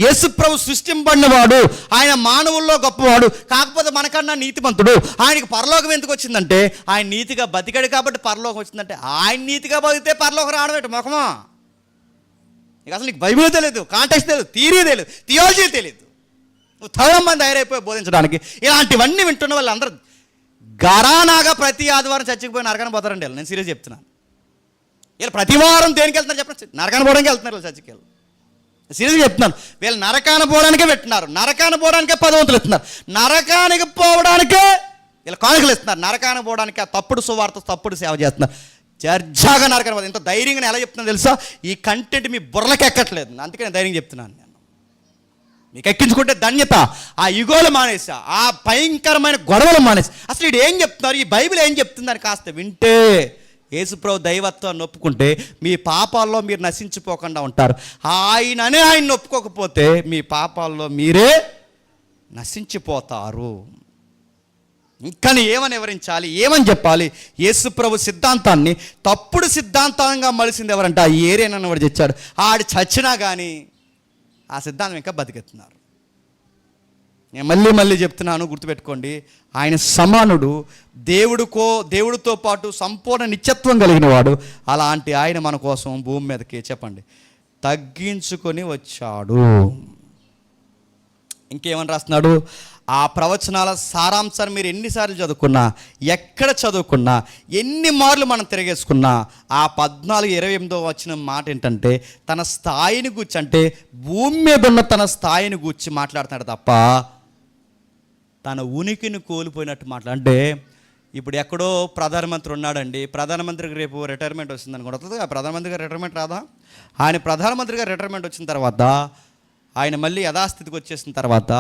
యేసుప్రభు సృష్టింపబడినవాడు, ఆయన మానవుల్లో గొప్పవాడు, కాకపోతే మనకన్నా నీతిమంతుడు. ఆయనకి పరలోకం ఎందుకు వచ్చిందంటే ఆయన నీతిగా బతికాడు కాబట్టి పరలోకం వచ్చిందంటే, ఆయన నీతిగా బతికితే పరలోకం రావడం ముఖమా? ఇక అసలు నీకు బైబిల్ తెలియదు, కాంటెక్స్ట్ తెలియదు, థియరీ తెలియదు, థియాలజీ తెలియదు. నువ్వు చాలా మంది తయారైపోయి బోధించడానికి. ఇలాంటివన్నీ వింటున్న వాళ్ళందరూ గరానాగా ప్రతి ఆదివారం చర్చికి పోయి నరకాన్ని పోతారండి. నేను సీరియస్ చెప్తున్నాను. వీళ్ళు ప్రతి వారం దేనికి వెళ్తున్నారు చెప్పండి? నరకాన్ని పోవడానికి వెళ్తున్నారు వీళ్ళు చర్చికి. వెళ్ళి సీరియస్గా చెప్తున్నాను, వీళ్ళు నరకాన్ని పోవడానికే పెట్టినారు, నరకాన్ని పోవడానికే 10 వంతులు ఇస్తున్నారు, నరకానికి పోవడానికే వీళ్ళు కానుకలు ఇస్తున్నారు, నరకానికి పోవడానికి ఆ తప్పుడు సువార్త తప్పుడు సేవ చేస్తున్నారు. చర్చాగా నరకాన్ని పోతుంది. ఇంత ధైర్యంగా ఎలా చెప్తున్నాను తెలుసా? ఈ కంటెంట్ మీ బుర్రలకి ఎక్కట్లేదు, అందుకే నేను ధైర్యంగా చెప్తున్నాను. నేను మీకు ఎక్కించుకుంటే ధన్యత. ఆ యుగోలు మానేసా, ఆ భయంకరమైన గొడవలు మానేసి, అసలు వీడు ఏం చెప్తున్నారు, ఈ బైబిల్ ఏం చెప్తుందని కాస్త వింటే, యేసుప్రభు దైవత్వాన్ని ఒప్పుకుంటే మీ పాపాల్లో మీరు నశించిపోకుండా ఉంటారు. ఆయన ఒప్పుకోకపోతే మీ పాపాల్లో మీరే నశించిపోతారు. ఇంకా ఏమని వివరించాలి, ఏమని చెప్పాలి? యేసుప్రభు సిద్ధాంతాన్ని తప్పుడు సిద్ధాంతంగా మలిసింది ఎవరంటే ఆ ఏరియా వాడు తెచ్చాడు. ఆడు చచ్చినా కానీ ఆ సిద్ధాంతం ఇంకా బతికెత్తున్నారు. నేను మళ్ళీ చెప్తున్నాను, గుర్తుపెట్టుకోండి. ఆయన సమానుడు, దేవుడితో పాటు సంపూర్ణ నిత్యత్వం కలిగిన వాడు. అలాంటి ఆయన మన కోసం భూమి మీదకి చెప్పండి తగ్గించుకొని వచ్చాడు. ఇంకేమని రాస్తున్నాడు? ఆ ప్రవచనాల సారాంశాన్ని మీరు ఎన్నిసార్లు చదువుకున్నా, ఎక్కడ చదువుకున్నా, ఎన్ని మార్లు మనం తిరిగేసుకున్నా, ఆ 14:28 వచ్చిన మాట ఏంటంటే తన స్థాయిని గూర్చి, అంటే భూమి మీద ఉన్న తన స్థాయిని గూర్చి మాట్లాడుతున్నాడు తప్ప తన ఉనికిని కోల్పోయినట్టు అంటే ఇప్పుడు ఎక్కడో ప్రధానమంత్రి ఉన్నాడండి, ప్రధానమంత్రికి రేపు రిటైర్మెంట్ వస్తుందని కూడా వస్తుంది. ప్రధానమంత్రి గారు రిటైర్మెంట్ రాదా? ఆయన ప్రధానమంత్రిగా రిటైర్మెంట్ వచ్చిన తర్వాత ఆయన మళ్ళీ యథాస్థితికి వచ్చేసిన తర్వాత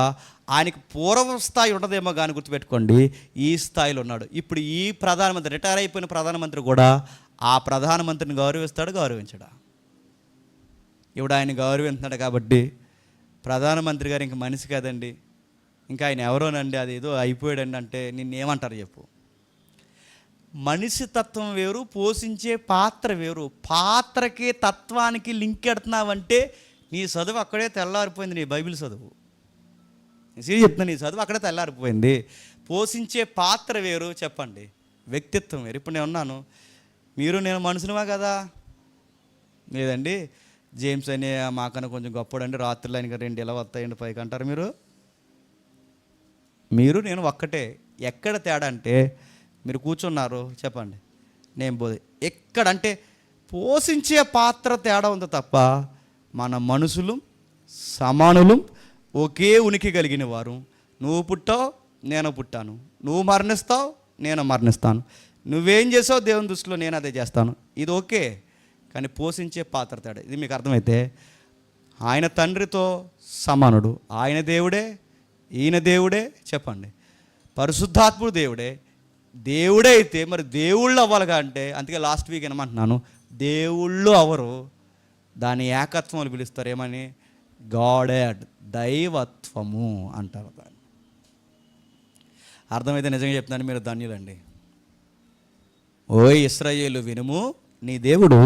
ఆయనకి పూర్వ స్థాయి ఉండదేమో కానీ గుర్తుపెట్టుకోండి, ఈ స్థాయిలో ఉన్నాడు. ఇప్పుడు ఈ ప్రధానమంత్రి, రిటైర్ అయిపోయిన ప్రధానమంత్రి కూడా ఆ ప్రధానమంత్రిని గౌరవించడా? ఇప్పుడు ఆయన గౌరవిస్తున్నాడు కాబట్టి ప్రధానమంత్రి గారు ఇంక మనిషి కదండి, ఇంకా ఆయన ఎవరోనండి, అది ఏదో అయిపోయాడండి అంటే నిన్నేమంటారు చెప్పు? మనిషి తత్వం వేరు, పోషించే పాత్ర వేరు. పాత్రకి తత్వానికి లింక్ ఎడుతున్నావంటే నీ చదువు అక్కడే తెల్లారిపోయింది. నీ బైబిల్ చదువు, సీరియస్ చెప్తున్నా, నీ చదువు అక్కడే తెల్లారిపోయింది. పోషించే పాత్ర వేరు, చెప్పండి, వ్యక్తిత్వం వేరు. ఇప్పుడు నేను ఉన్నాను, మీరు నేను మనుషులమా కదా? లేదండి జేమ్స్ అనే మాకన్నా కొంచెం గొప్పడండి, రాత్రులు ఆయనకి 2 ఇలా వస్తాయండి పైకి అంటారు. మీరు నేను ఒక్కటే. ఎక్కడ తేడా అంటే మీరు కూర్చున్నారు చెప్పండి, నేను ఎక్కడంటే పోషించే పాత్ర తేడా ఉంది తప్ప మన మనుషులు సమానులు, ఒకే ఉనికి కలిగిన వారు. నువ్వు పుట్టావు, నేను పుట్టాను. నువ్వు మరణిస్తావు, నేను మరణిస్తాను. నువ్వేం చేసావు దేవుని దృష్టిలో నేను అదే చేస్తాను. ఇది ఓకే, కానీ పోషించే పాత్ర తేడా. ఇది మీకు అర్థమైతే ఆయన తండ్రితో సమానుడు, ఆయన దేవుడే, ఈయన దేవుడే, చెప్పండి, పరిశుద్ధాత్ముడు దేవుడే అయితే మరి దేవుళ్ళు అవ్వాలిగా అంటే, అందుకే లాస్ట్ వీక్ ఏమంటున్నాను, దేవుళ్ళు అవరు, దాని ఏకత్వం పిలుస్తారు. ఏమని? గాడెడ్, దైవత్వము అంటారు దాన్ని. అర్థమైతే నిజంగా చెప్తున్నాను, మీరు ధన్యులండి. ఓ ఇశ్రాయేలు వినుము, నీ దేవుడు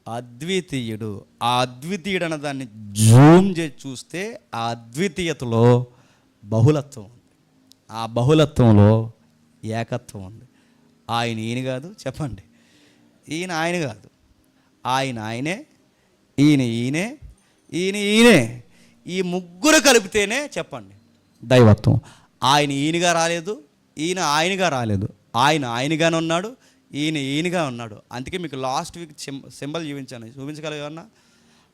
అద్వితీయుడు. ఆ అద్వితీయుడు అన్న దాన్ని జూమ్ చేసి చూస్తే ఆ అద్వితీయతలో బహుళత్వం ఉంది, ఆ బహుళత్వంలో ఏకత్వం ఉంది. ఈయన కాదు, చెప్పండి, ఆయన కాదు, ఆయనే, ఈయనే, ఈ ముగ్గురు కలిపితేనే చెప్పండి దైవత్వం. ఈయనగా రాలేదు, ఆయనగా రాలేదు. ఆయనగానే ఉన్నాడు, ఈయనగా ఉన్నాడు. అందుకే మీకు లాస్ట్ వీక్ సింబల్ చూపించగలిగా.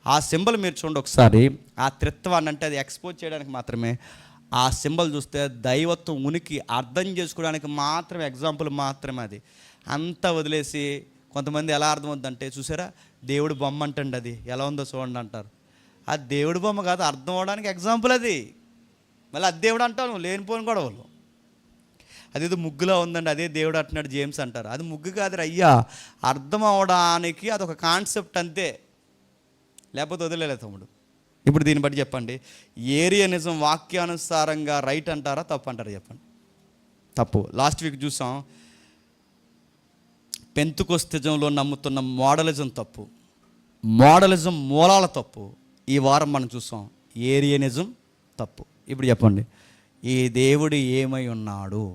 ఆ సింబల్ మీరు చూడండి ఒకసారి. ఆ త్రిత్వాన్ని అంటే అది ఎక్స్పోజ్ చేయడానికి మాత్రమే. ఆ సింబల్ చూస్తే దైవత్వం ఉనికి అర్థం చేసుకోవడానికి మాత్రమే, ఎగ్జాంపుల్ మాత్రమే. అది అంతా వదిలేసి కొంతమంది ఎలా అర్థమవుతుందంటే, చూసారా దేవుడు బొమ్మ అంటండి, అది ఎలా ఉందో చూడండి అంటారు. అది దేవుడి బొమ్మ కాదు, అర్థం అవడానికి ఎగ్జాంపుల్ అది. మళ్ళీ అది దేవుడు అంటాను, లేనిపోని గొడవలు. అదేదో ముగ్గులో ఉందండి, అదే దేవుడు అంటున్నాడు జేమ్స్ అంటారు. అది ముగ్గు కాదు అయ్యా, అర్థం అవడానికి అదొక కాన్సెప్ట్ అంతే, లేకపోతే వదిలేదు తమ్ముడు. ఇప్పుడు దీన్ని బట్టి చెప్పండి, ఏరియనిజం వాక్యానుసారంగా రైట్ అంటారా తప్పు అంటారా చెప్పండి? తప్పు. లాస్ట్ వీక్ చూసాం, పెంతుకొస్తేజంలో నమ్ముతున్న మోడలిజం తప్పు, మోడలిజం మూలాల తప్పు. ఈ వారం మనం చూసాం ఏరియనిజం తప్పు. ఇప్పుడు చెప్పండి, ఈ దేవుడు ఏమై ఉన్నాడు?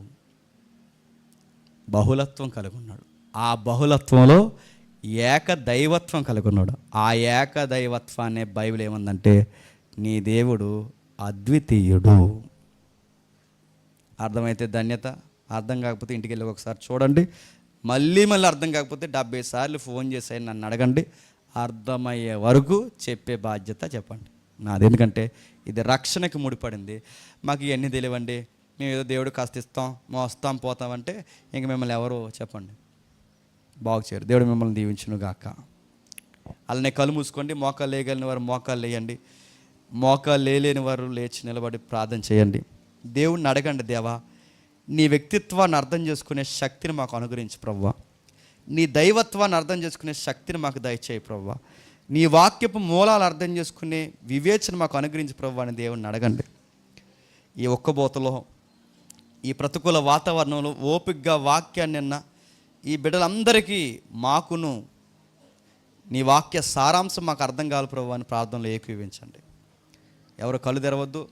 బహుళత్వం కలిగి ఉన్నాడు. ఆ బహుళత్వంలో ఏకదైవత్వం కలిగి ఉన్నాడు. ఆ ఏకదైవత్వాన్ని బైబిల్ ఏముందంటే, నీ దేవుడు అద్వితీయుడు. అర్థమైతే ధన్యత, అర్థం కాకపోతే ఇంటికి వెళ్ళి ఒకసారి చూడండి. మళ్ళీ అర్థం కాకపోతే 70 సార్లు ఫోన్ చేసి నన్ను అడగండి, అర్థమయ్యే వరకు చెప్పే బాధ్యత చెప్పండి నాది. ఎందుకంటే ఇది రక్షణకి ముడిపడింది. మాకు ఇవన్నీ తెలియవండి, మేము ఏదో దేవుడు కాస్త ఇస్తాం, వస్తాం పోతామంటే ఇంక మిమ్మల్ని ఎవరు చెప్పండి బాగు చేయరు. దేవుడు మిమ్మల్ని దీవించును గాక. అలానే కళ్ళు మూసుకోండి, మోకాళ్ళు వేయగలిగిన వారు మోకాళ్ళు వేయండి. మోకాలు లేని వారు లేచి నిలబడి ప్రార్థన చేయండి. దేవుణ్ణి అడగండి, దేవా నీ వ్యక్తిత్వాన్ని అర్థం చేసుకునే శక్తిని మాకు అనుగ్రహించు ప్రభువా, నీ దైవత్వాన్ని అర్థం చేసుకునే శక్తిని మాకు దయచేయి ప్రభువా, నీ వాక్యపు మూలాలు అర్థం చేసుకునే వివేచన మాకు అనుగ్రహించు ప్రభువా అని దేవుణ్ణి అడగండి. ఈ ఒక్కబోతలో, ఈ ప్రతికూల వాతావరణంలో ఓపికగా వాక్యాన్ని నిన్న ఈ బిడ్డలందరికీ మాకును నీ వాక్య సారాంశం మాకు అర్థం కావాలి ప్రభువా అని ప్రార్థనలో ఏకీవించండి. ఎవరు కళ్ళు తెరవద్దు.